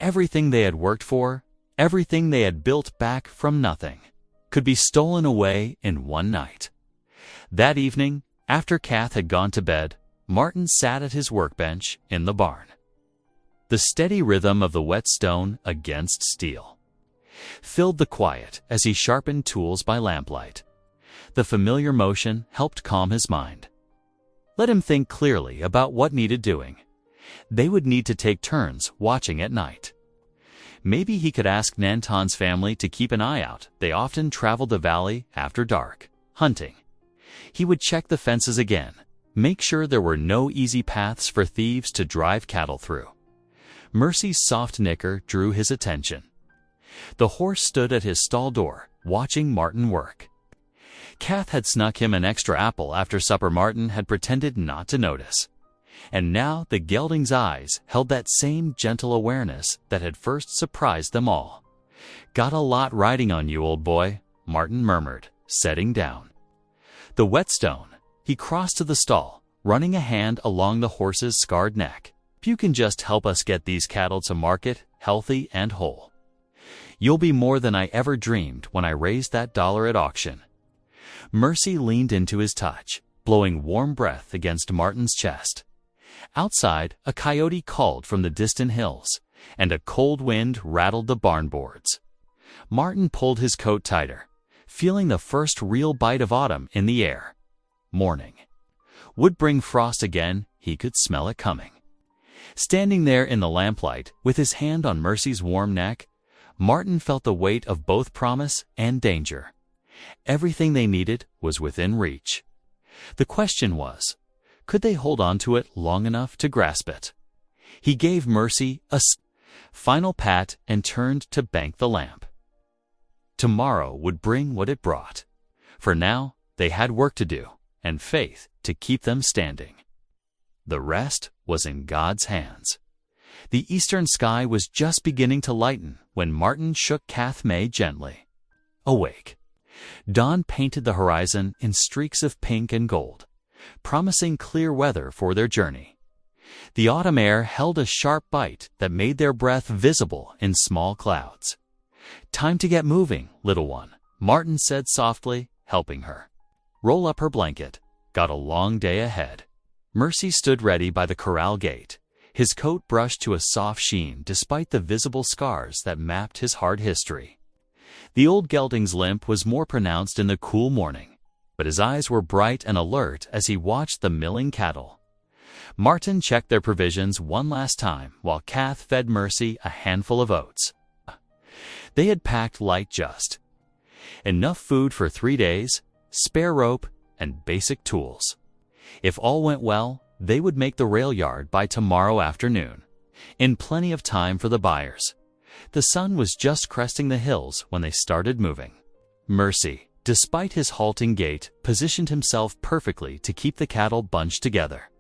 Everything they had worked for, everything they had built back from nothing, could be stolen away in one night. That evening, after Kath had gone to bed, Martin sat at his workbench in the barn. The steady rhythm of the whetstone against steel filled the quiet as he sharpened tools by lamplight. The familiar motion helped calm his mind. Let him think clearly about what needed doing. They would need to take turns watching at night. Maybe he could ask Nanton's family to keep an eye out. They often traveled the valley after dark, hunting. He would check the fences again, make sure there were no easy paths for thieves to drive cattle through. Mercy's soft nicker drew his attention. The horse stood at his stall door, watching Martin work. Kath had snuck him an extra apple after supper. Martin had pretended not to notice. And now the gelding's eyes held that same gentle awareness that had first surprised them all. "Got a lot riding on you, old boy," Martin murmured, setting down the whetstone. He crossed to the stall, running a hand along the horse's scarred neck. "You can just help us get these cattle to market, healthy and whole. You'll be more than I ever dreamed when I raised that dollar at auction." Mercy leaned into his touch, blowing warm breath against Martin's chest. Outside, a coyote called from the distant hills, and a cold wind rattled the barn boards. Martin pulled his coat tighter, feeling the first real bite of autumn in the air. Morning would bring frost again, he could smell it coming. Standing there in the lamplight, with his hand on Mercy's warm neck, Martin felt the weight of both promise and danger. Everything they needed was within reach. The question was, could they hold on to it long enough to grasp it? He gave Mercy a final pat and turned to bank the lamp. Tomorrow would bring what it brought. For now, they had work to do, and faith to keep them standing. The rest was in God's hands. The eastern sky was just beginning to lighten when Martin shook Kath May gently. Awake. Dawn painted the horizon in streaks of pink and gold, promising clear weather for their journey. The autumn air held a sharp bite that made their breath visible in small clouds. "Time to get moving, little one," Martin said softly, helping her. "Roll up her blanket. Got a long day ahead." Mercy stood ready by the corral gate, his coat brushed to a soft sheen despite the visible scars that mapped his hard history. The old gelding's limp was more pronounced in the cool morning, but his eyes were bright and alert as he watched the milling cattle. Martin checked their provisions one last time while Kath fed Mercy a handful of oats. They had packed light just enough food for 3 days, spare rope, and basic tools. If all went well, they would make the rail yard by tomorrow afternoon, in plenty of time for the buyers. The sun was just cresting the hills when they started moving. Mercy, despite his halting gait, positioned himself perfectly to keep the cattle bunched together.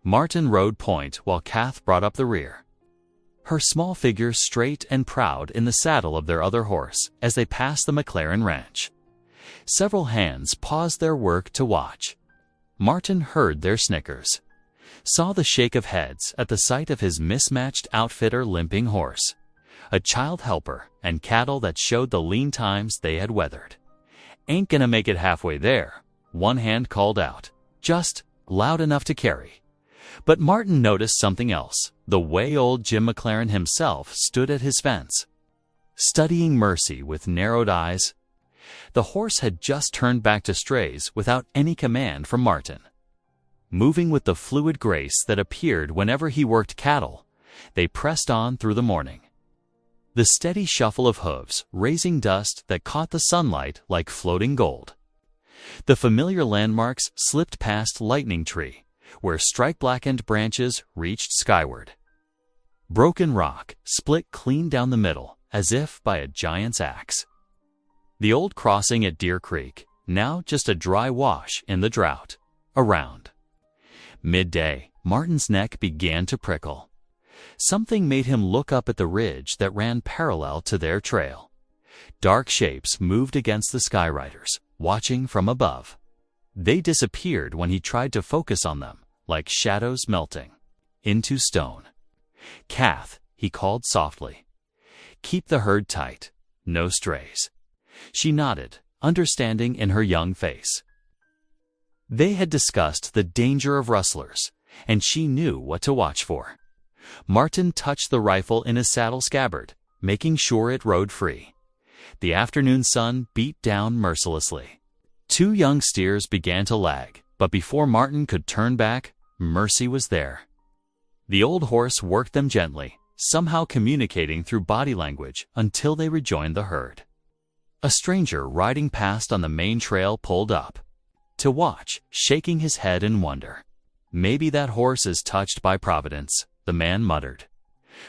Martin rode point while Kath brought up the rear, her small figure straight and proud in the saddle of their other horse as they passed the McLaren ranch. Several hands paused their work to watch. Martin heard their snickers, saw the shake of heads at the sight of his mismatched outfitter limping horse, a child helper, and cattle that showed the lean times they had weathered. "Ain't gonna make it halfway there," one hand called out, just loud enough to carry. But Martin noticed something else, the way old Jim McLaren himself stood at his fence, studying Mercy with narrowed eyes. The horse had just turned back to strays without any command from Martin. Moving with the fluid grace that appeared whenever he worked cattle, they pressed on through the morning. The steady shuffle of hooves raising dust that caught the sunlight like floating gold. The familiar landmarks slipped past Lightning Tree, where stripe-blackened branches reached skyward. Broken rock split clean down the middle, as if by a giant's axe. The old crossing at Deer Creek, now just a dry wash in the drought. Around midday, Martin's neck began to prickle. Something made him look up at the ridge that ran parallel to their trail. Dark shapes moved against the skyriders, watching from above. They disappeared when he tried to focus on them, like shadows melting into stone. "Kath," he called softly. "Keep the herd tight. No strays." She nodded, understanding in her young face. They had discussed the danger of rustlers, and she knew what to watch for. Martin touched the rifle in his saddle scabbard, making sure it rode free. The afternoon sun beat down mercilessly. 2 young steers began to lag, but before Martin could turn back, Mercy was there. The old horse worked them gently, somehow communicating through body language until they rejoined the herd. A stranger riding past on the main trail pulled up to watch, shaking his head in wonder. "Maybe that horse is touched by Providence," the man muttered.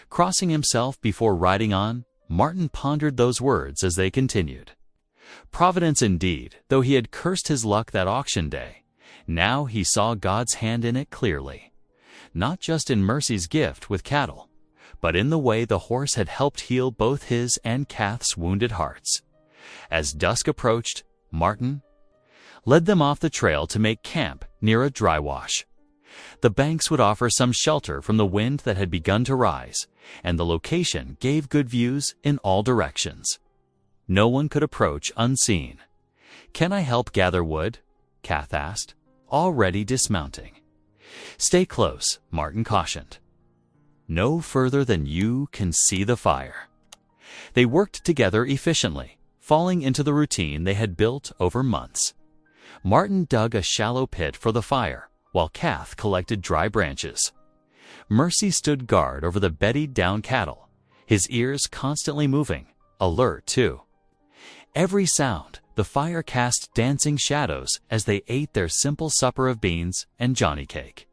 Crossing himself before riding on, Martin pondered those words as they continued. Providence indeed, though he had cursed his luck that auction day. Now he saw God's hand in it clearly. Not just in Mercy's gift with cattle, but in the way the horse had helped heal both his and Kath's wounded hearts. As dusk approached, Martin led them off the trail to make camp near a dry wash. The banks would offer some shelter from the wind that had begun to rise, and the location gave good views in all directions. No one could approach unseen. "Can I help gather wood?" Kath asked, already dismounting. "Stay close," Martin cautioned. "No further than you can see the fire." They worked together efficiently, falling into the routine they had built over months. Martin dug a shallow pit for the fire, while Kath collected dry branches. Mercy stood guard over the bedded-down cattle, his ears constantly moving, alert too. Every sound, the fire cast dancing shadows as they ate their simple supper of beans and johnny cake.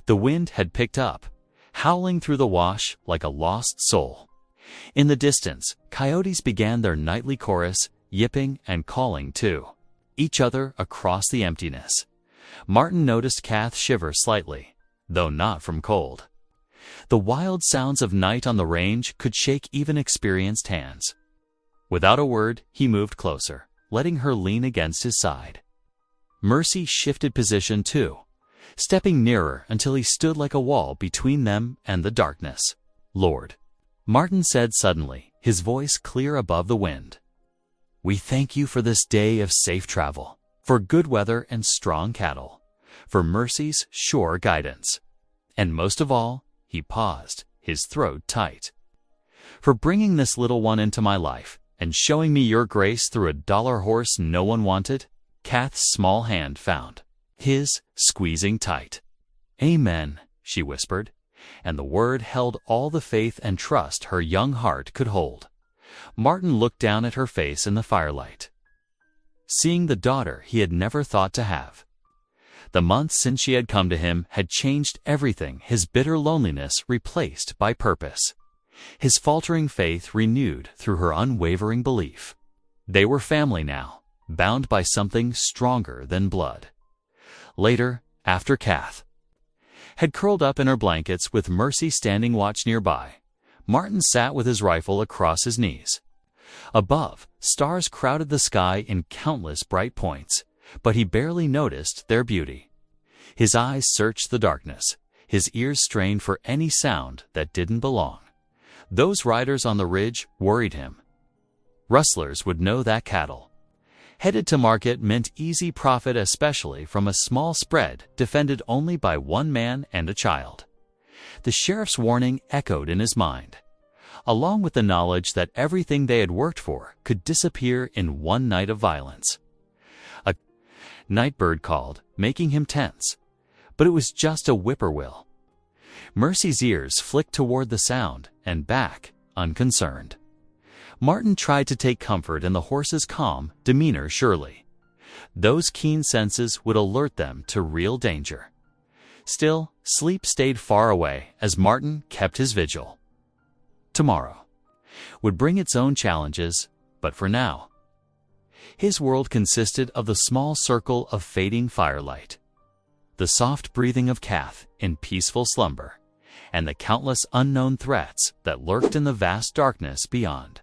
The wind had picked up, howling through the wash like a lost soul. In the distance, coyotes began their nightly chorus, yipping and calling too, each other across the emptiness. Martin noticed Kath shiver slightly, though not from cold. The wild sounds of night on the range could shake even experienced hands. Without a word, he moved closer, letting her lean against his side. Mercy shifted position too, stepping nearer until he stood like a wall between them and the darkness. "Lord," Martin said suddenly, his voice clear above the wind, "we thank you for this day of safe travel, for good weather and strong cattle, for Mercy's sure guidance. And most of all," he paused, his throat tight, "for bringing this little one into my life and showing me your grace through a dollar horse no one wanted." Kath's small hand found his, squeezing tight. "Amen," she whispered, and the word held all the faith and trust her young heart could hold. Martin looked down at her face in the firelight, seeing the daughter he had never thought to have. The months since she had come to him had changed everything, his bitter loneliness replaced by purpose, his faltering faith renewed through her unwavering belief. They were family now, bound by something stronger than blood. Later, after Kath had curled up in her blankets with Mercy standing watch nearby, Martin sat with his rifle across his knees. Above, stars crowded the sky in countless bright points, but he barely noticed their beauty. His eyes searched the darkness, his ears strained for any sound that didn't belong. Those riders on the ridge worried him. Rustlers would know that cattle headed to market meant easy profit, especially from a small spread defended only by one man and a child. The sheriff's warning echoed in his mind, along with the knowledge that everything they had worked for could disappear in one night of violence. A night bird called, making him tense, but it was just a whippoorwill. Mercy's ears flicked toward the sound and back, unconcerned. Martin tried to take comfort in the horse's calm demeanor surely. Those keen senses would alert them to real danger. Still, sleep stayed far away as Martin kept his vigil. Tomorrow would bring its own challenges, but for now, his world consisted of the small circle of fading firelight, the soft breathing of Kath in peaceful slumber, and the countless unknown threats that lurked in the vast darkness beyond.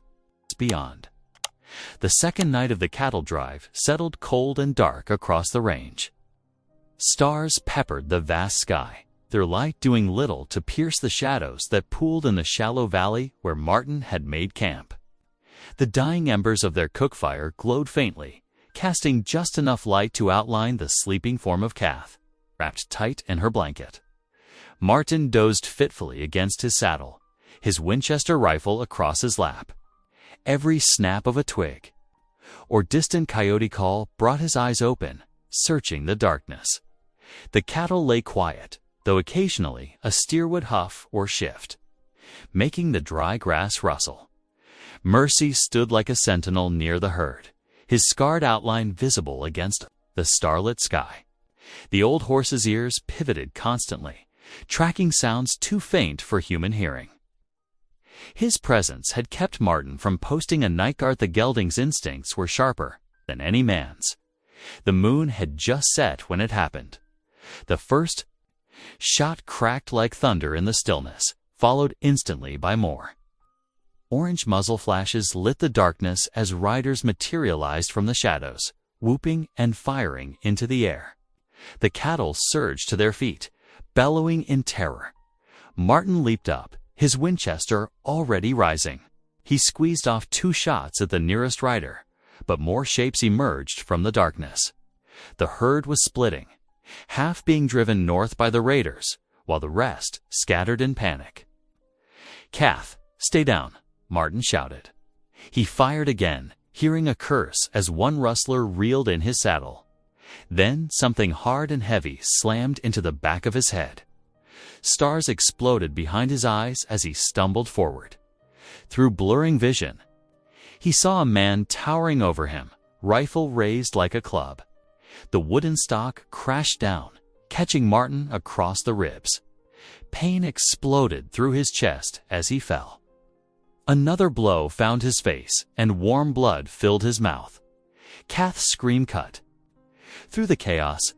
The second night of the cattle drive settled cold and dark across the range. Stars peppered the vast sky, their light doing little to pierce the shadows that pooled in the shallow valley where Martin had made camp. The dying embers of their cook fire glowed faintly, casting just enough light to outline the sleeping form of Kath, wrapped tight in her blanket. Martin dozed fitfully against his saddle, his Winchester rifle across his lap. Every snap of a twig or distant coyote call brought his eyes open, searching the darkness. The cattle lay quiet, though occasionally a steer would huff or shift, making the dry grass rustle. Mercy stood like a sentinel near the herd, his scarred outline visible against the starlit sky. The old horse's ears pivoted constantly, tracking sounds too faint for human hearing. His presence had kept Martin from posting a night guard. The gelding's instincts were sharper than any man's. The moon had just set when it happened. The first shot cracked like thunder in the stillness, followed instantly by more. Orange muzzle flashes lit the darkness as riders materialized from the shadows, whooping and firing into the air. The cattle surged to their feet, bellowing in terror. Martin leaped up, his Winchester already rising. He squeezed off 2 shots at the nearest rider, but more shapes emerged from the darkness. The herd was splitting, half being driven north by the raiders, while the rest scattered in panic. "Kath, stay down," Martin shouted. He fired again, hearing a curse as one rustler reeled in his saddle. Then something hard and heavy slammed into the back of his head. Stars exploded behind his eyes as he stumbled forward. Through blurring vision, he saw a man towering over him, rifle raised like a club. The wooden stock crashed down, catching Martin across the ribs. Pain exploded through his chest as he fell. Another blow found his face, and warm blood filled his mouth. Kath's scream cut through the chaos.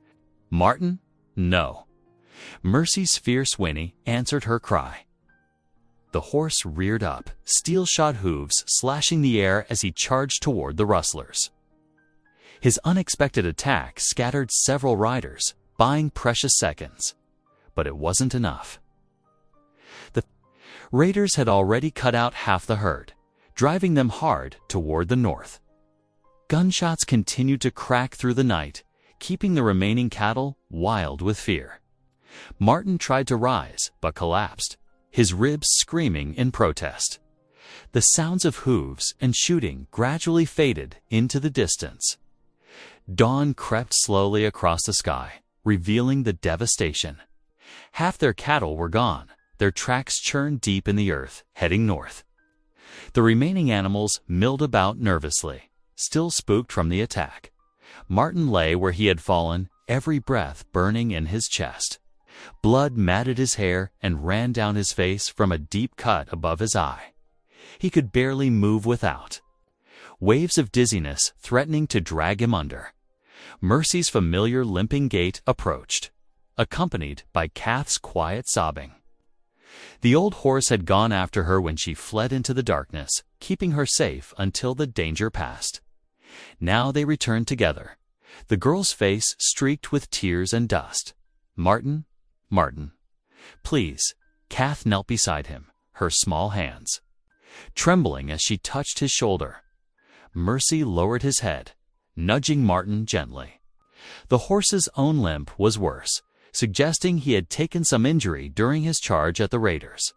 "Martin, no." Mercy's fierce whinny answered her cry. The horse reared up, steel-shod hooves slashing the air as he charged toward the rustlers. His unexpected attack scattered several riders, buying precious seconds. But it wasn't enough. The raiders had already cut out half the herd, driving them hard toward the north. Gunshots continued to crack through the night, keeping the remaining cattle wild with fear. Martin tried to rise, but collapsed, his ribs screaming in protest. The sounds of hooves and shooting gradually faded into the distance. Dawn crept slowly across the sky, revealing the devastation. Half their cattle were gone, their tracks churned deep in the earth, heading north. The remaining animals milled about nervously, still spooked from the attack. Martin lay where he had fallen, every breath burning in his chest. Blood matted his hair and ran down his face from a deep cut above his eye. He could barely move without. Waves of dizziness threatening to drag him under. Mercy's familiar limping gait approached, accompanied by Kath's quiet sobbing. The old horse had gone after her when she fled into the darkness, keeping her safe until the danger passed. Now they returned together, the girl's face streaked with tears and dust. "Martin, Martin, please." Kath knelt beside him, her small hands trembling as she touched his shoulder. Mercy lowered his head, nudging Martin gently. The horse's own limp was worse, suggesting he had taken some injury during his charge at the raiders.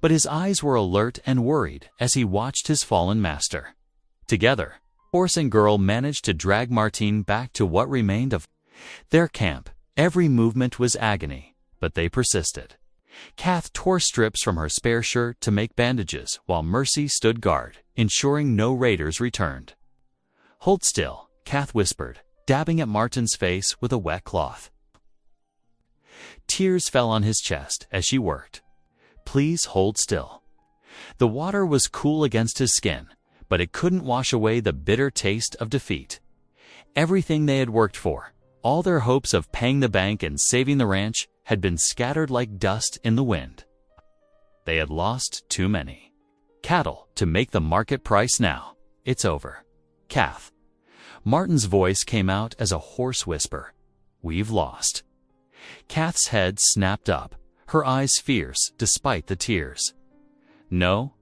But his eyes were alert and worried as he watched his fallen master. Together, horse and girl managed to drag Martin back to what remained of their camp. Every movement was agony, but they persisted. Kath tore strips from her spare shirt to make bandages while Mercy stood guard, ensuring no raiders returned. "Hold still," Kath whispered, dabbing at Martin's face with a wet cloth. Tears fell on his chest as she worked. "Please hold still." The water was cool against his skin, but it couldn't wash away the bitter taste of defeat. Everything they had worked for, all their hopes of paying the bank and saving the ranch, had been scattered like dust in the wind. They had lost too many cattle to make the market price now. "It's over, Kath." Martin's voice came out as a hoarse whisper. "We've lost." Kath's head snapped up, her eyes fierce despite the tears. "No,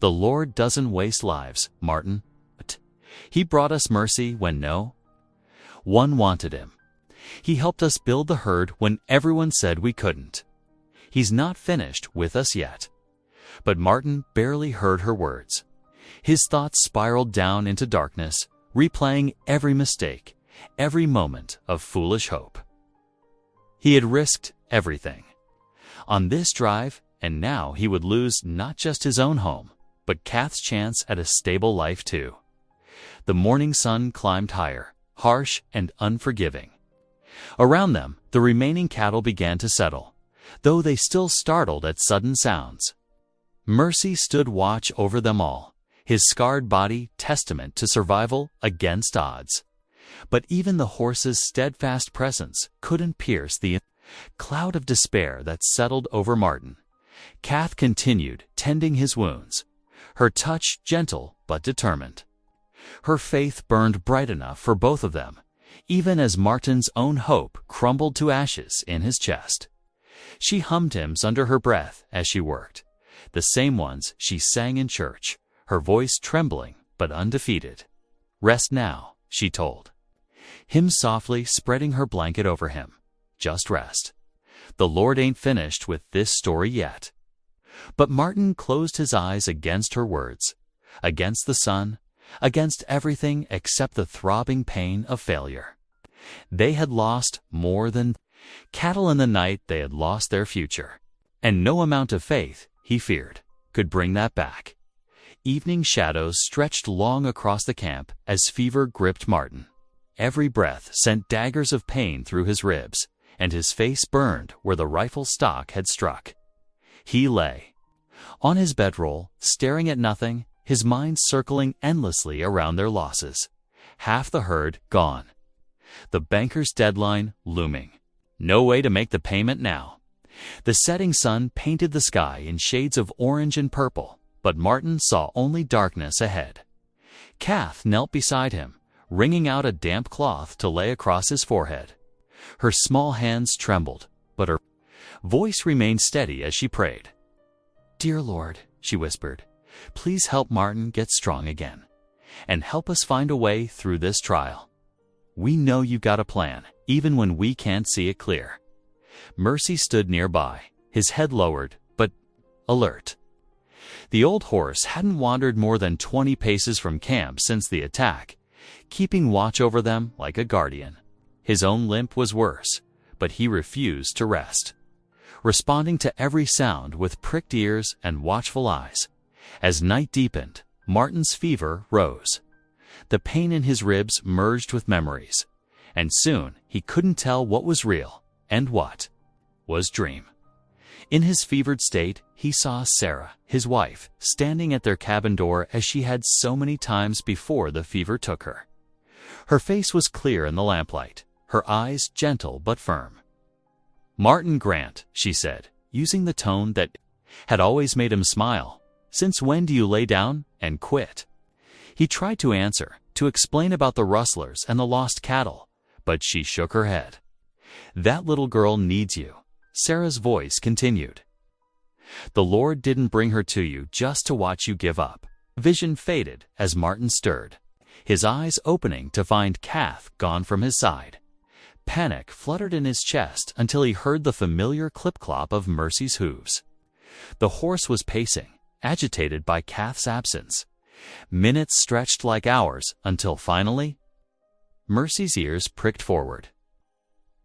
the Lord doesn't waste lives, Martin. He brought us mercy when no one wanted him. He helped us build the herd when everyone said we couldn't. He's not finished with us yet." But Martin barely heard her words. His thoughts spiraled down into darkness, replaying every mistake, every moment of foolish hope. He had risked everything on this drive, and now he would lose not just his own home, but Kath's chance at a stable life too. The morning sun climbed higher, harsh and unforgiving. Around them, the remaining cattle began to settle, though they still startled at sudden sounds. Mercy stood watch over them all, his scarred body testament to survival against odds. But even the horse's steadfast presence couldn't pierce the cloud of despair that settled over Martin. Kath continued tending his wounds, her touch gentle but determined. Her faith burned bright enough for both of them, even as Martin's own hope crumbled to ashes in his chest. She hummed hymns under her breath as she worked, the same ones she sang in church, her voice trembling but undefeated. "Rest now," she told him softly, spreading her blanket over him. "Just rest. The Lord ain't finished with this story yet." But Martin closed his eyes against her words, against the sun, against everything except the throbbing pain of failure. They had lost more than cattle in the night. They had lost their future, and no amount of faith, he feared, could bring that back. Evening shadows stretched long across the camp as fever gripped Martin. Every breath sent daggers of pain through his ribs, and his face burned where the rifle stock had struck. He lay on his bedroll, staring at nothing, his mind circling endlessly around their losses. Half the herd gone. The banker's deadline looming. No way to make the payment now. The setting sun painted the sky in shades of orange and purple, but Martin saw only darkness ahead. Kath knelt beside him, wringing out a damp cloth to lay across his forehead. Her small hands trembled, but her voice remained steady as she prayed. "Dear Lord," she whispered, "please help Martin get strong again, and help us find a way through this trial. We know you've got a plan, even when we can't see it clear." Mercy stood nearby, his head lowered, but alert. The old horse hadn't wandered more than 20 paces from camp since the attack, keeping watch over them like a guardian. His own limp was worse, but he refused to rest, responding to every sound with pricked ears and watchful eyes. As night deepened, Martin's fever rose. The pain in his ribs merged with memories, and soon he couldn't tell what was real and what was dream. In his fevered state, he saw Sarah, his wife, standing at their cabin door as she had so many times before the fever took her. Her face was clear in the lamplight, her eyes gentle but firm. "Martin Grant," she said, using the tone that had always made him smile, "since when do you lay down and quit?" He tried to answer, to explain about the rustlers and the lost cattle, but she shook her head. "That little girl needs you," Sarah's voice continued. "The Lord didn't bring her to you just to watch you give up." Vision faded as Martin stirred, his eyes opening to find Kath gone from his side. Panic fluttered in his chest until he heard the familiar clip-clop of Mercy's hooves. The horse was pacing, agitated by Kath's absence. Minutes stretched like hours until finally, Mercy's ears pricked forward.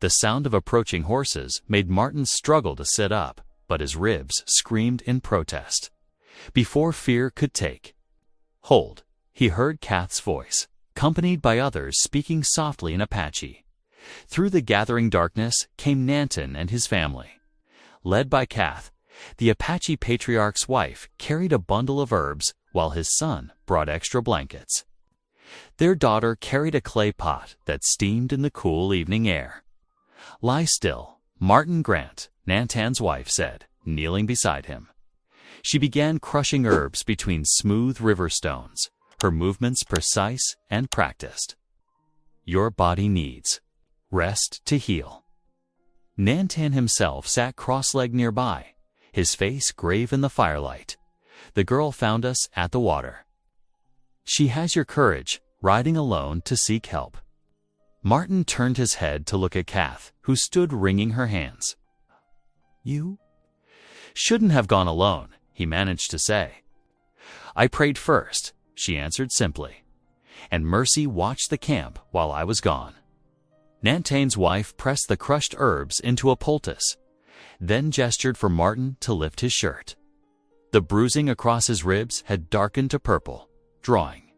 The sound of approaching horses made Martin struggle to sit up, but his ribs screamed in protest. Before fear could take hold, he heard Kath's voice, accompanied by others speaking softly in Apache. Through the gathering darkness came Nanton and his family. Led by Kath, the Apache patriarch's wife carried a bundle of herbs while his son brought extra blankets. Their daughter carried a clay pot that steamed in the cool evening air. "Lie still," Martin Grant, Nantan's wife, said, kneeling beside him. She began crushing herbs between smooth river stones, her movements precise and practiced. "Your body needs rest to heal." Nantan himself sat cross-legged nearby, his face grave in the firelight. "The girl found us at the water. She has your courage, riding alone to seek help." Martin turned his head to look at Kath, who stood wringing her hands. "You shouldn't have gone alone," he managed to say. "I prayed first," she answered simply, "and Mercy watched the camp while I was gone." Nantan's wife pressed the crushed herbs into a poultice, then gestured for Martin to lift his shirt. The bruising across his ribs had darkened to purple, drawing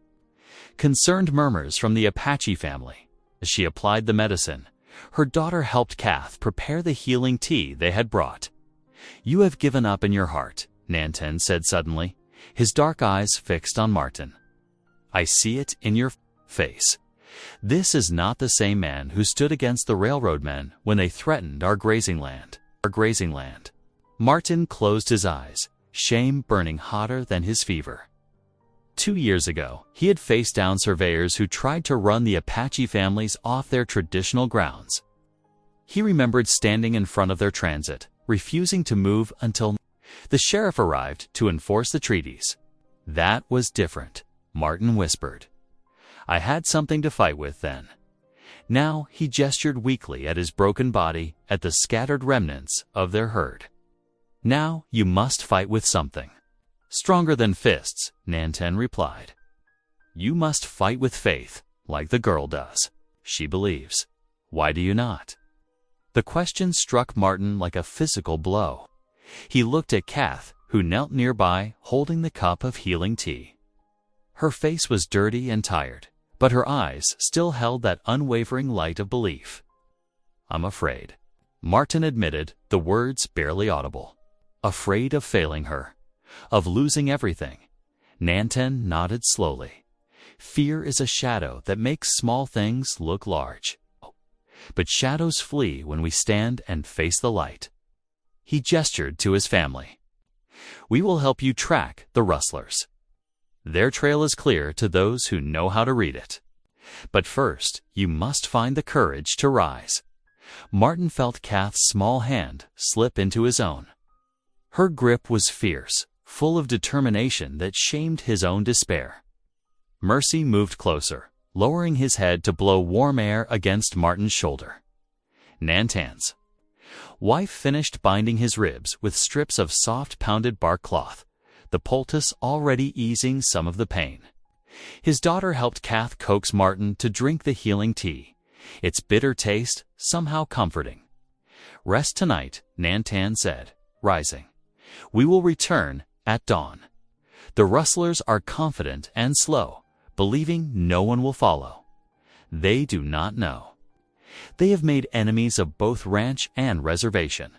concerned murmurs from the Apache family. As she applied the medicine, her daughter helped Kath prepare the healing tea they had brought. "You have given up in your heart," Nantan said suddenly, his dark eyes fixed on Martin. "I see it in your face. This is not the same man who stood against the railroad men when they threatened our grazing land. Martin closed his eyes, shame burning hotter than his fever. 2 years ago, he had faced down surveyors who tried to run the Apache families off their traditional grounds. He remembered standing in front of their transit, refusing to move until the sheriff arrived to enforce the treaties. That was different, Martin whispered. I had something to fight with then. Now he gestured weakly at his broken body, at the scattered remnants of their herd. Now you must fight with something. Stronger than fists, Nanten replied. You must fight with faith, like the girl does. She believes. Why do you not? The question struck Martin like a physical blow. He looked at Kath, who knelt nearby, holding the cup of healing tea. Her face was dirty and tired, but her eyes still held that unwavering light of belief. I'm afraid, Martin admitted, the words barely audible. Afraid of failing her, of losing everything. Nanten nodded slowly. Fear is a shadow that makes small things look large. But shadows flee when we stand and face the light. He gestured to his family. We will help you track the rustlers. Their trail is clear to those who know how to read it. But first, you must find the courage to rise. Martin felt Kath's small hand slip into his own. Her grip was fierce, full of determination that shamed his own despair. Mercy moved closer, lowering his head to blow warm air against Martin's shoulder. Nanten's wife finished binding his ribs with strips of soft pounded bark cloth, the poultice already easing some of the pain. His daughter helped Kath coax Martin to drink the healing tea, its bitter taste somehow comforting. Rest tonight, Nanten said, rising. We will return at dawn. The rustlers are confident and slow, believing no one will follow. They do not know. They have made enemies of both ranch and reservation.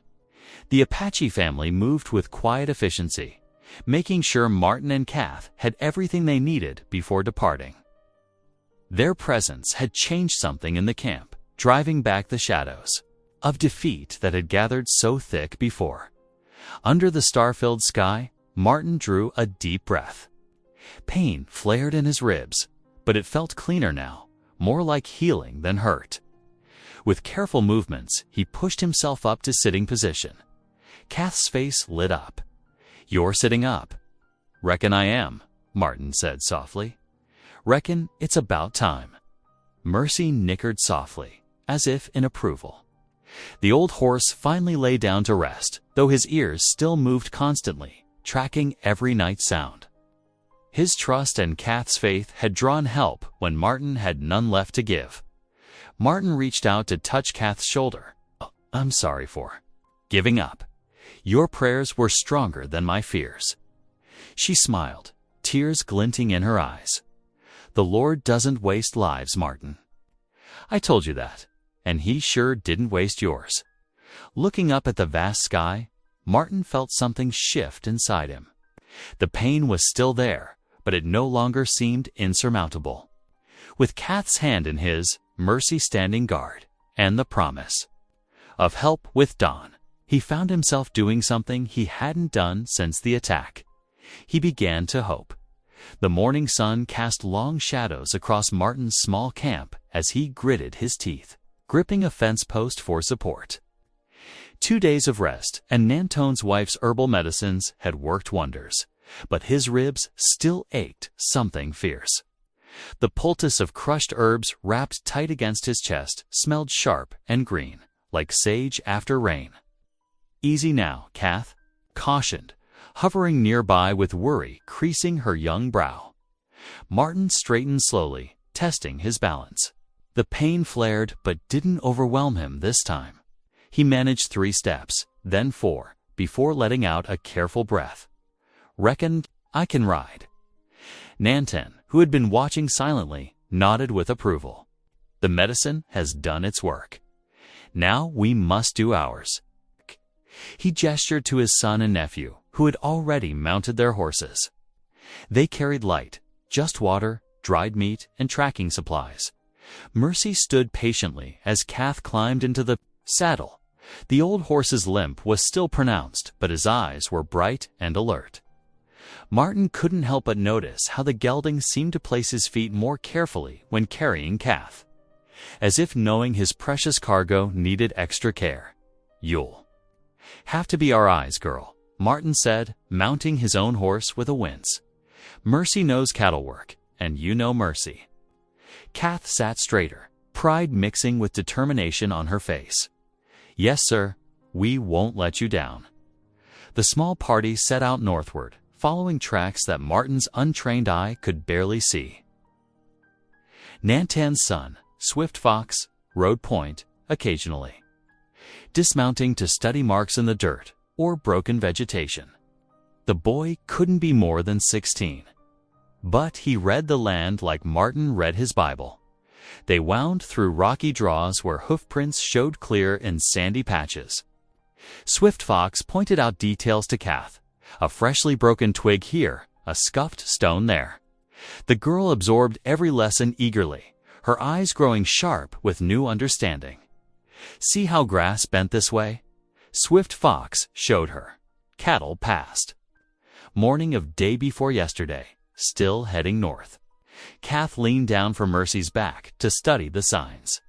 The Apache family moved with quiet efficiency, making sure Martin and Kath had everything they needed before departing. Their presence had changed something in the camp, driving back the shadows of defeat that had gathered so thick before. Under the star-filled sky, Martin drew a deep breath. Pain flared in his ribs, but it felt cleaner now, more like healing than hurt. With careful movements, he pushed himself up to sitting position. Kath's face lit up. You're sitting up. Reckon I am, Martin said softly. Reckon it's about time. Mercy nickered softly, as if in approval. The old horse finally lay down to rest, though his ears still moved constantly, tracking every night sound. His trust and Kath's faith had drawn help when Martin had none left to give. Martin reached out to touch Kath's shoulder. I'm sorry for giving up. Your prayers were stronger than my fears. She smiled, tears glinting in her eyes. The Lord doesn't waste lives, Martin. I told you that, and he sure didn't waste yours. Looking up at the vast sky, Martin felt something shift inside him. The pain was still there, but it no longer seemed insurmountable. With Kath's hand in his, Mercy standing guard, and the promise of help with dawn, he found himself doing something he hadn't done since the attack. He began to hope. The morning sun cast long shadows across Martin's small camp as he gritted his teeth, gripping a fence post for support. 2 days of rest and Nanton's wife's herbal medicines had worked wonders, but his ribs still ached something fierce. The poultice of crushed herbs wrapped tight against his chest smelled sharp and green, like sage after rain. Easy now, Kath, cautioned, hovering nearby with worry creasing her young brow. Martin straightened slowly, testing his balance. The pain flared but didn't overwhelm him this time. He managed 3 steps, then 4, before letting out a careful breath. Reckon I can ride. Nanten, who had been watching silently, nodded with approval. The medicine has done its work. Now we must do ours. He gestured to his son and nephew, who had already mounted their horses. They carried light, just water, dried meat, and tracking supplies. Mercy stood patiently as Kath climbed into the saddle. The old horse's limp was still pronounced, but his eyes were bright and alert. Martin couldn't help but notice how the gelding seemed to place his feet more carefully when carrying Kath, as if knowing his precious cargo needed extra care. Yule. "Have to be our eyes, girl," Martin said, mounting his own horse with a wince. "Mercy knows cattle work, and you know Mercy." Kath sat straighter, pride mixing with determination on her face. "Yes, sir, we won't let you down." The small party set out northward, following tracks that Martin's untrained eye could barely see. Nantan's son, Swift Fox, rode point occasionally, dismounting to study marks in the dirt or broken vegetation. The boy couldn't be more than 16. But he read the land like Martin read his Bible. They wound through rocky draws where hoofprints showed clear in sandy patches. Swift Fox pointed out details to Kath. A freshly broken twig here, a scuffed stone there. The girl absorbed every lesson eagerly, her eyes growing sharp with new understanding. "See how grass bent this way?" Swift Fox showed her. Cattle passed. Morning of day before yesterday, still heading north. Kath leaned down from Mercy's back to study the signs.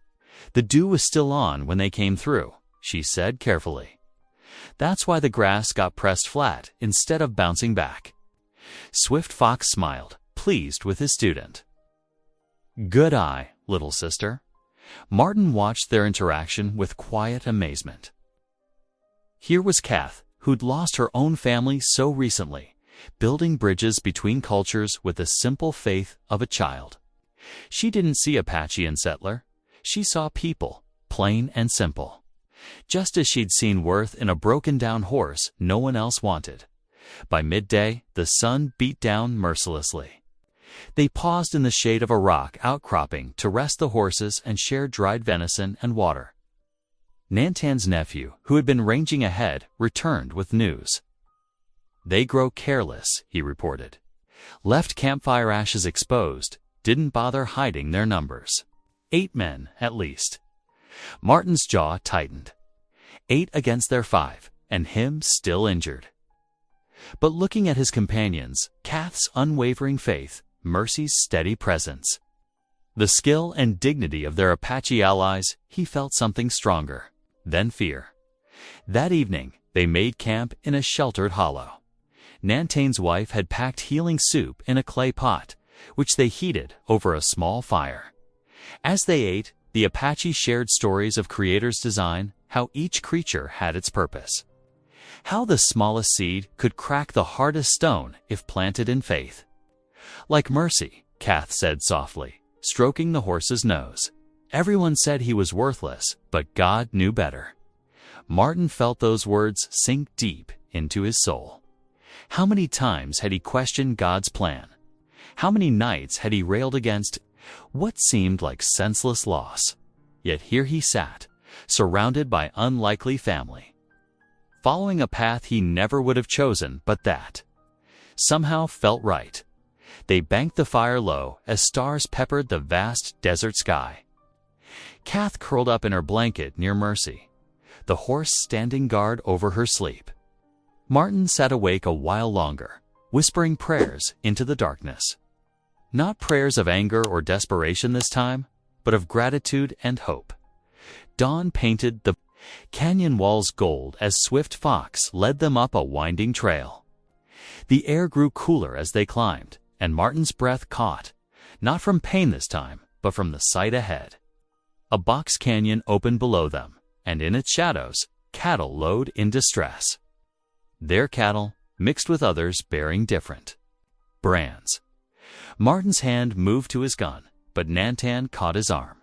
The dew was still on when they came through, she said carefully. That's why the grass got pressed flat instead of bouncing back. Swift Fox smiled, pleased with his student. "Good eye, little sister." Martin watched their interaction with quiet amazement. Here was Kath, who'd lost her own family so recently, building bridges between cultures with the simple faith of a child. She didn't see Apache and settler. She saw people, plain and simple. Just as she'd seen worth in a broken-down horse no one else wanted. By midday, the sun beat down mercilessly. They paused in the shade of a rock outcropping to rest the horses and share dried venison and water. Nantan's nephew, who had been ranging ahead, returned with news. "They grow careless," he reported. "Left campfire ashes exposed, didn't bother hiding their numbers. 8 men, at least." Martin's jaw tightened. 8 against their 5, and him still injured. But looking at his companions, Kath's unwavering faith, Mercy's steady presence, the skill and dignity of their Apache allies, he felt something stronger than fear. That evening, they made camp in a sheltered hollow. Nantane's wife had packed healing soup in a clay pot, which they heated over a small fire. As they ate, the Apache shared stories of Creator's design, how each creature had its purpose. How the smallest seed could crack the hardest stone if planted in faith. "Like Mercy," Kath said softly, stroking the horse's nose. "Everyone said he was worthless, but God knew better." Martin felt those words sink deep into his soul. How many times had he questioned God's plan? How many nights had he railed against what seemed like senseless loss? Yet here he sat, surrounded by unlikely family, following a path he never would have chosen, but that somehow felt right. They banked the fire low as stars peppered the vast desert sky. Kath curled up in her blanket near Mercy, the horse standing guard over her sleep. Martin sat awake a while longer, whispering prayers into the darkness. Not prayers of anger or desperation this time, but of gratitude and hope. Dawn painted the canyon walls gold as Swift Fox led them up a winding trail. The air grew cooler as they climbed, and Martin's breath caught, not from pain this time, but from the sight ahead. A box canyon opened below them, and in its shadows, cattle lowed in distress. Their cattle, mixed with others bearing different brands. Martin's hand moved to his gun, but Nantan caught his arm.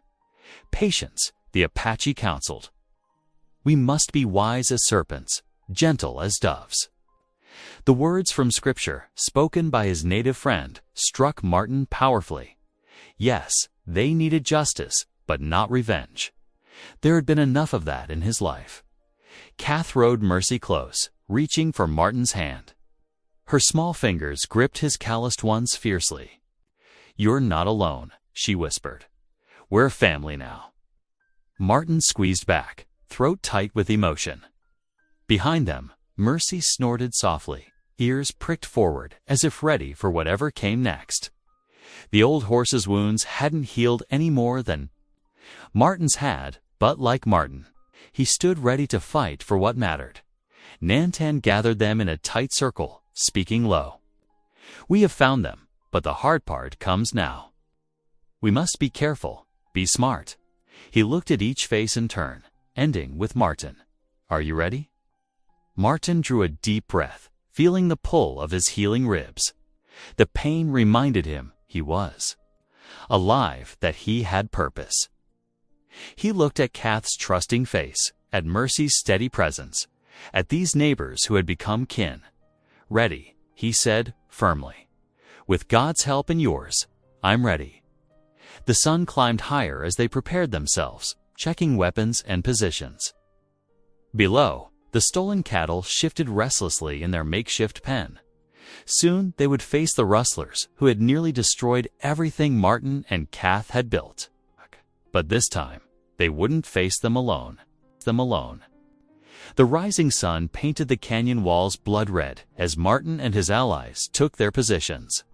"Patience," the Apache counseled. "We must be wise as serpents, gentle as doves." The words from Scripture, spoken by his native friend, struck Martin powerfully. Yes, they needed justice, but not revenge. There had been enough of that in his life. Kath rode Mercy close, reaching for Martin's hand. Her small fingers gripped his calloused ones fiercely. "You're not alone," she whispered. "We're family now." Martin squeezed back, throat tight with emotion. Behind them, Mercy snorted softly, ears pricked forward as if ready for whatever came next. The old horse's wounds hadn't healed any more than Martin's had, but like Martin, he stood ready to fight for what mattered. Nantan gathered them in a tight circle, speaking low. "We have found them, but the hard part comes now. We must be careful, be smart." He looked at each face in turn, ending with Martin. "Are you ready?" Martin drew a deep breath, feeling the pull of his healing ribs. The pain reminded him he was alive, that he had purpose. He looked at Kath's trusting face, at Mercy's steady presence, at these neighbors who had become kin. "Ready," he said firmly. "With God's help and yours, I'm ready." The sun climbed higher as they prepared themselves, checking weapons and positions. Below, the stolen cattle shifted restlessly in their makeshift pen. Soon they would face the rustlers who had nearly destroyed everything Martin and Kath had built. But this time, they wouldn't face them alone. The rising sun painted the canyon walls blood red as Martin and his allies took their positions.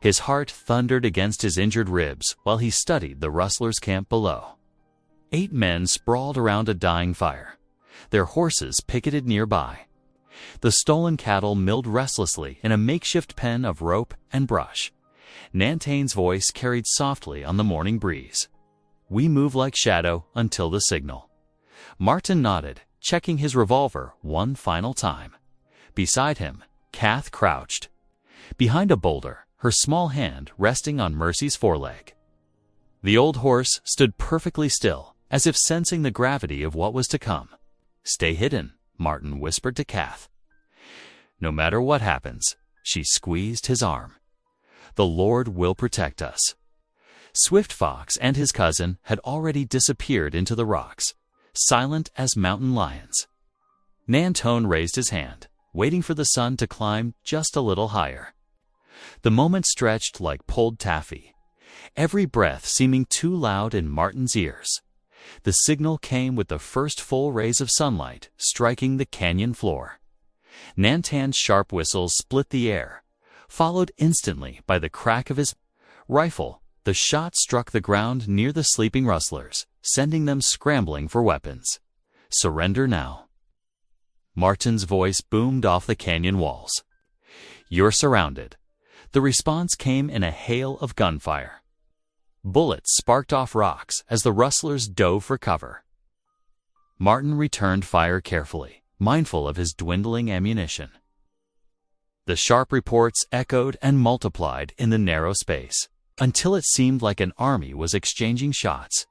His heart thundered against his injured ribs while he studied the rustlers' camp below. 8 men sprawled around a dying fire, their horses picketed nearby. The stolen cattle milled restlessly in a makeshift pen of rope and brush. Nantane's voice carried softly on the morning breeze. "We move like shadow until the signal." Martin nodded, checking his revolver one final time. Beside him, Kath crouched, behind a boulder, her small hand resting on Mercy's foreleg. The old horse stood perfectly still, as if sensing the gravity of what was to come. "Stay hidden," Martin whispered to Kath. "No matter what happens," she squeezed his arm. "The Lord will protect us." Swift Fox and his cousin had already disappeared into the rocks, silent as mountain lions. Nantone raised his hand, waiting for the sun to climb just a little higher. The moment stretched like pulled taffy, every breath seeming too loud in Martin's ears. The signal came with the first full rays of sunlight striking the canyon floor. Nantan's sharp whistle split the air, followed instantly by the crack of his rifle. The shot struck the ground near the sleeping rustlers, sending them scrambling for weapons. "Surrender now." Martin's voice boomed off the canyon walls. "You're surrounded." The response came in a hail of gunfire. Bullets sparked off rocks as the rustlers dove for cover. Martin returned fire carefully, mindful of his dwindling ammunition. The sharp reports echoed and multiplied in the narrow space, until it seemed like an army was exchanging shots.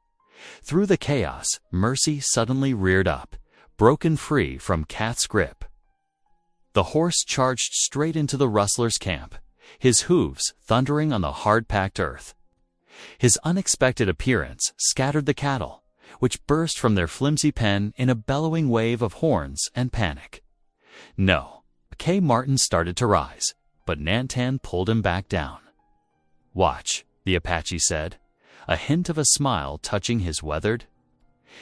Through the chaos, Mercy suddenly reared up, broken free from Kath's grip. The horse charged straight into the rustlers' camp, his hooves thundering on the hard-packed earth. His unexpected appearance scattered the cattle, which burst from their flimsy pen in a bellowing wave of horns and panic. "No." K. Martin started to rise, but Nantan pulled him back down. "Watch," the Apache said, a hint of a smile touching his weathered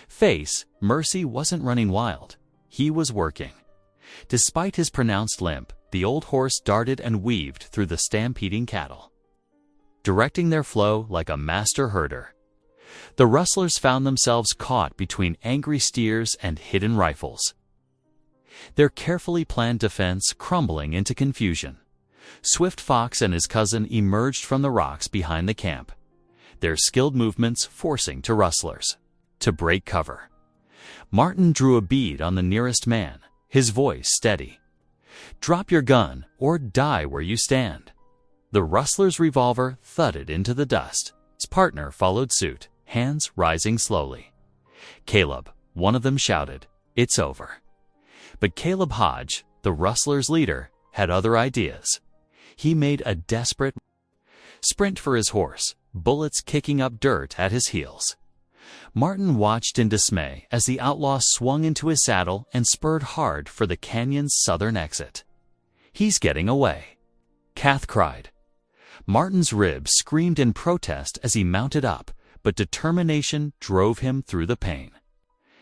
face. Mercy wasn't running wild. He was working. Despite his pronounced limp, the old horse darted and weaved through the stampeding cattle, directing their flow like a master herder. The rustlers found themselves caught between angry steers and hidden rifles, their carefully planned defense crumbling into confusion. Swift Fox and his cousin emerged from the rocks behind the camp, their skilled movements forcing to rustlers to break cover. Martin drew a bead on the nearest man, his voice steady. "Drop your gun or die where you stand." The rustler's revolver thudded into the dust. His partner followed suit, hands rising slowly. "Caleb," one of them shouted, "it's over." But Caleb Hodge, the rustler's leader, had other ideas. He made a desperate sprint for his horse, bullets kicking up dirt at his heels. Martin watched in dismay as the outlaw swung into his saddle and spurred hard for the canyon's southern exit. "He's getting away," Kath cried. Martin's ribs screamed in protest as he mounted up, but determination drove him through the pain.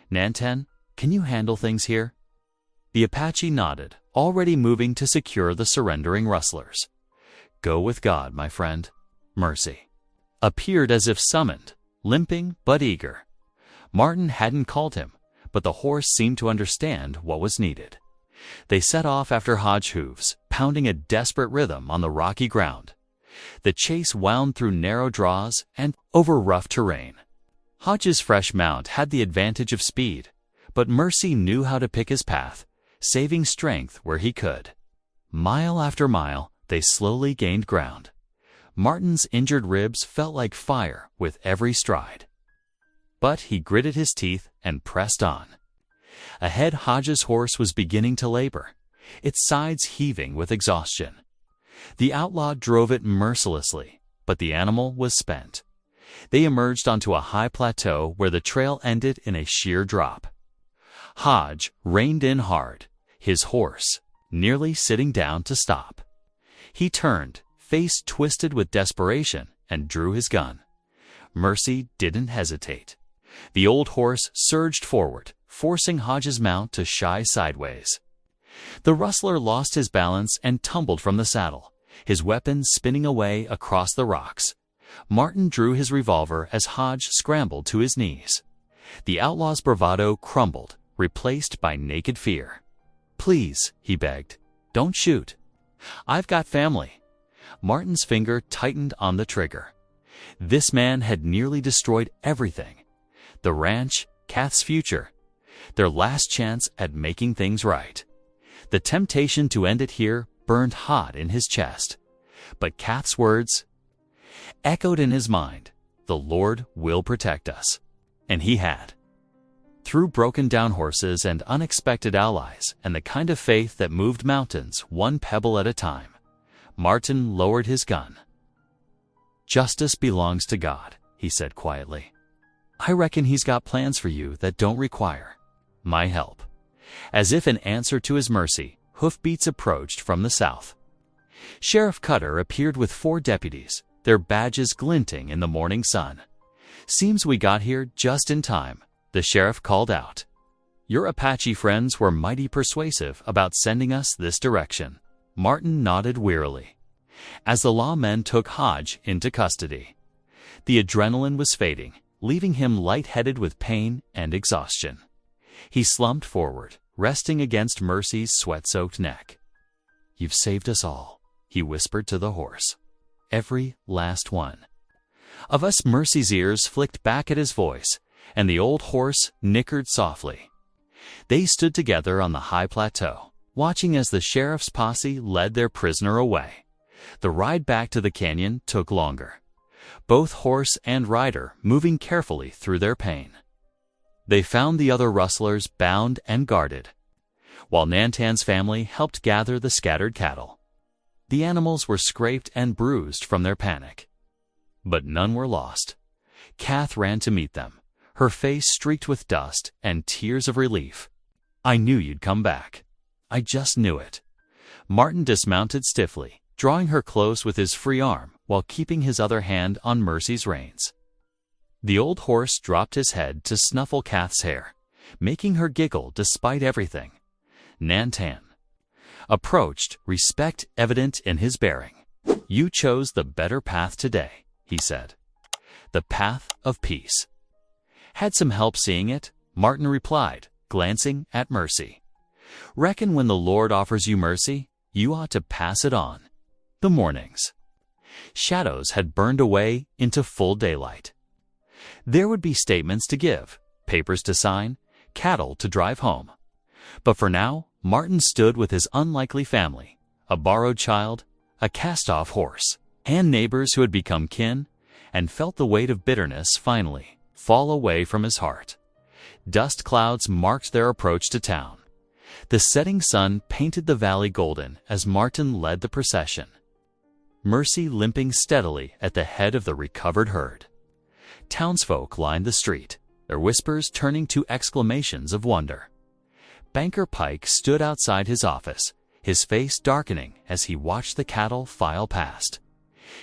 "Nantan, can you handle things here?" The Apache nodded, already moving to secure the surrendering rustlers. "Go with God, my friend." Mercy appeared as if summoned, limping but eager. Martin hadn't called him, but the horse seemed to understand what was needed. They set off after Hodge's hooves, pounding a desperate rhythm on the rocky ground. The chase wound through narrow draws and over rough terrain. Hodge's fresh mount had the advantage of speed, but Mercy knew how to pick his path, saving strength where he could. Mile after mile, they slowly gained ground. Martin's injured ribs felt like fire with every stride. But he gritted his teeth and pressed on. Ahead, Hodge's horse was beginning to labor, its sides heaving with exhaustion. The outlaw drove it mercilessly, but the animal was spent. They emerged onto a high plateau where the trail ended in a sheer drop. Hodge reined in hard, his horse nearly sitting down to stop. He turned, face twisted with desperation, and drew his gun. Mercy didn't hesitate. The old horse surged forward, forcing Hodge's mount to shy sideways. The rustler lost his balance and tumbled from the saddle, his weapon spinning away across the rocks. Martin drew his revolver as Hodge scrambled to his knees. The outlaw's bravado crumbled, replaced by naked fear. "Please," he begged, "don't shoot. I've got family." Martin's finger tightened on the trigger. This man had nearly destroyed everything. The ranch, Kath's future, their last chance at making things right. The temptation to end it here burned hot in his chest. But Kath's words echoed in his mind, "The Lord will protect us." And he had. Through broken-down horses and unexpected allies and the kind of faith that moved mountains one pebble at a time, Martin lowered his gun. "Justice belongs to God," he said quietly. "I reckon He's got plans for you that don't require my help." As if in answer to his mercy, hoofbeats approached from the south. Sheriff Cutter appeared with 4 deputies, their badges glinting in the morning sun. "Seems we got here just in time," the sheriff called out. "Your Apache friends were mighty persuasive about sending us this direction." Martin nodded wearily as the lawmen took Hodge into custody. The adrenaline was fading, leaving him lightheaded with pain and exhaustion. He slumped forward, resting against Mercy's sweat-soaked neck. "You've saved us all," he whispered to the horse. "Every last one of us." Mercy's ears flicked back at his voice, and the old horse nickered softly. They stood together on the high plateau, watching as the sheriff's posse led their prisoner away. The ride back to the canyon took longer, both horse and rider moving carefully through their pain. They found the other rustlers bound and guarded, while Nantan's family helped gather the scattered cattle. The animals were scraped and bruised from their panic, but none were lost. Kath ran to meet them, her face streaked with dust and tears of relief. "I knew you'd come back. I just knew it." Martin dismounted stiffly, drawing her close with his free arm while keeping his other hand on Mercy's reins. The old horse dropped his head to snuffle Kath's hair, making her giggle despite everything. Nantan approached, respect evident in his bearing. "You chose the better path today," he said. "The path of peace." "Had some help seeing it," Martin replied, glancing at Mercy. "Reckon when the Lord offers you mercy, you ought to pass it on." The mornings. Shadows had burned away into full daylight. There would be statements to give, papers to sign, cattle to drive home. But for now, Martin stood with his unlikely family, a borrowed child, a cast-off horse, and neighbors who had become kin, and felt the weight of bitterness finally fall away from his heart. Dust clouds marked their approach to town. The setting sun painted the valley golden as Martin led the procession, Mercy limping steadily at the head of the recovered herd. Townsfolk lined the street, their whispers turning to exclamations of wonder. Banker Pike stood outside his office, his face darkening as he watched the cattle file past.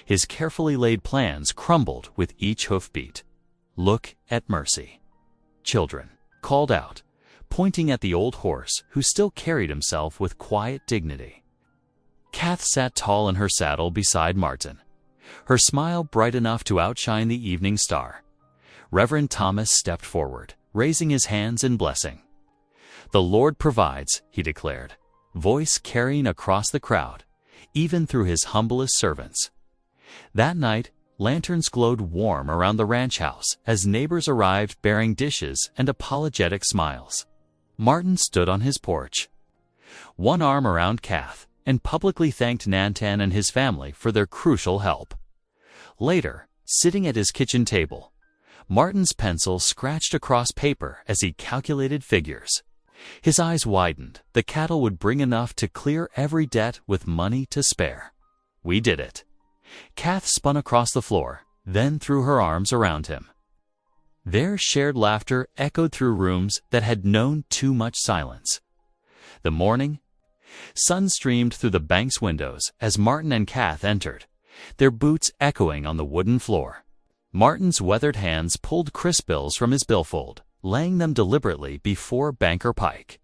His carefully laid plans crumbled with each hoofbeat. "Look at Mercy." Children called out, pointing at the old horse who still carried himself with quiet dignity. Kath sat tall in her saddle beside Martin, her smile bright enough to outshine the evening star. Reverend Thomas stepped forward, raising his hands in blessing. "The Lord provides," he declared. voice carrying across the crowd, even through his humblest servants. That night, lanterns glowed warm around the ranch house as neighbors arrived bearing dishes and apologetic smiles. Martin stood on his porch, one arm around Kath, and publicly thanked Nantan and his family for their crucial help. Later, sitting at his kitchen table, Martin's pencil scratched across paper as he calculated figures. His eyes widened. The cattle would bring enough to clear every debt with money to spare. We did it. Kath spun across the floor, then threw her arms around him. Their shared laughter echoed through rooms that had known too much silence. The morning sun streamed through the bank's windows as Martin and Kath entered, their boots echoing on the wooden floor. Martin's weathered hands pulled crisp bills from his billfold, laying them deliberately before Banker Pike.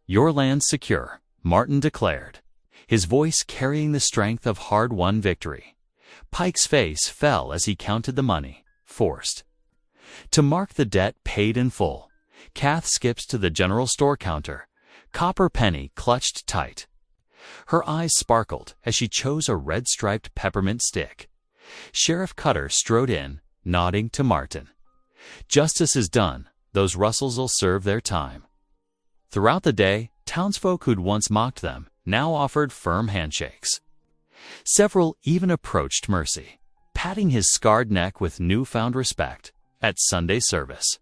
"Your land's secure," Martin declared, his voice carrying the strength of hard-won victory. Pike's face fell as he counted the money, forced. To mark the debt paid in full, Kath skips to the general store counter, copper penny clutched tight. Her eyes sparkled as she chose a red-striped peppermint stick. Sheriff Cutter strode in, nodding to Martin. "Justice is done. Those Russells'll serve their time." Throughout the day, townsfolk who'd once mocked them now offered firm handshakes. Several even approached Mercy, patting his scarred neck with newfound respect at Sunday service.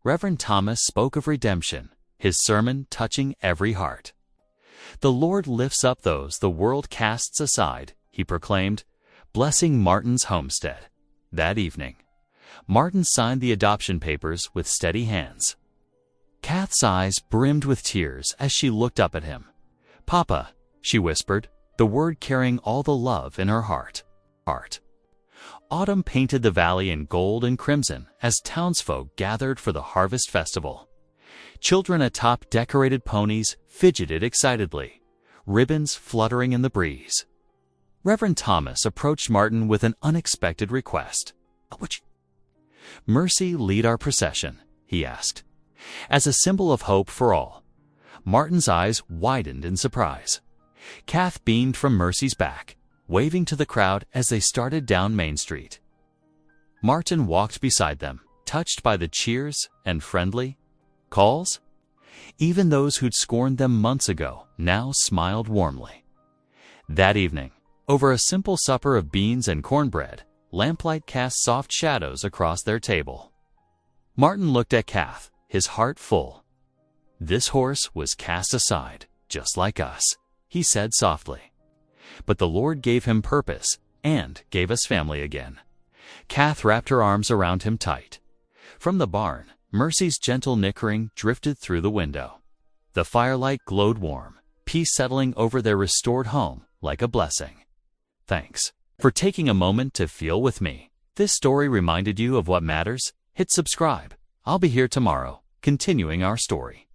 Reverend Thomas spoke of redemption, his sermon touching every heart. "The Lord lifts up those the world casts aside," he proclaimed, blessing Martin's homestead. That evening, Martin signed the adoption papers with steady hands. Kath's eyes brimmed with tears as she looked up at him. "Papa," she whispered, the word carrying all the love in her heart. Autumn painted the valley in gold and crimson as townsfolk gathered for the harvest festival. Children atop decorated ponies fidgeted excitedly, ribbons fluttering in the breeze. Reverend Thomas approached Martin with an unexpected request. "Would you, Mercy, lead our procession?" he asked. As a symbol of hope for all, Martin's eyes widened in surprise. Kath beamed from Mercy's back, waving to the crowd as they started down Main Street. Martin walked beside them, touched by the cheers and friendly calls. Even those who'd scorned them months ago now smiled warmly. That evening, over a simple supper of beans and cornbread, lamplight cast soft shadows across their table. Martin looked at Kath, his heart full. "This horse was cast aside, just like us," he said softly. "But the Lord gave him purpose and gave us family again." Kath wrapped her arms around him tight. From the barn, Mercy's gentle nickering drifted through the window. The firelight glowed warm, peace settling over their restored home like a blessing. Thanks for taking a moment to feel with me. This story reminded you of what matters? Hit subscribe. I'll be here tomorrow, continuing our story.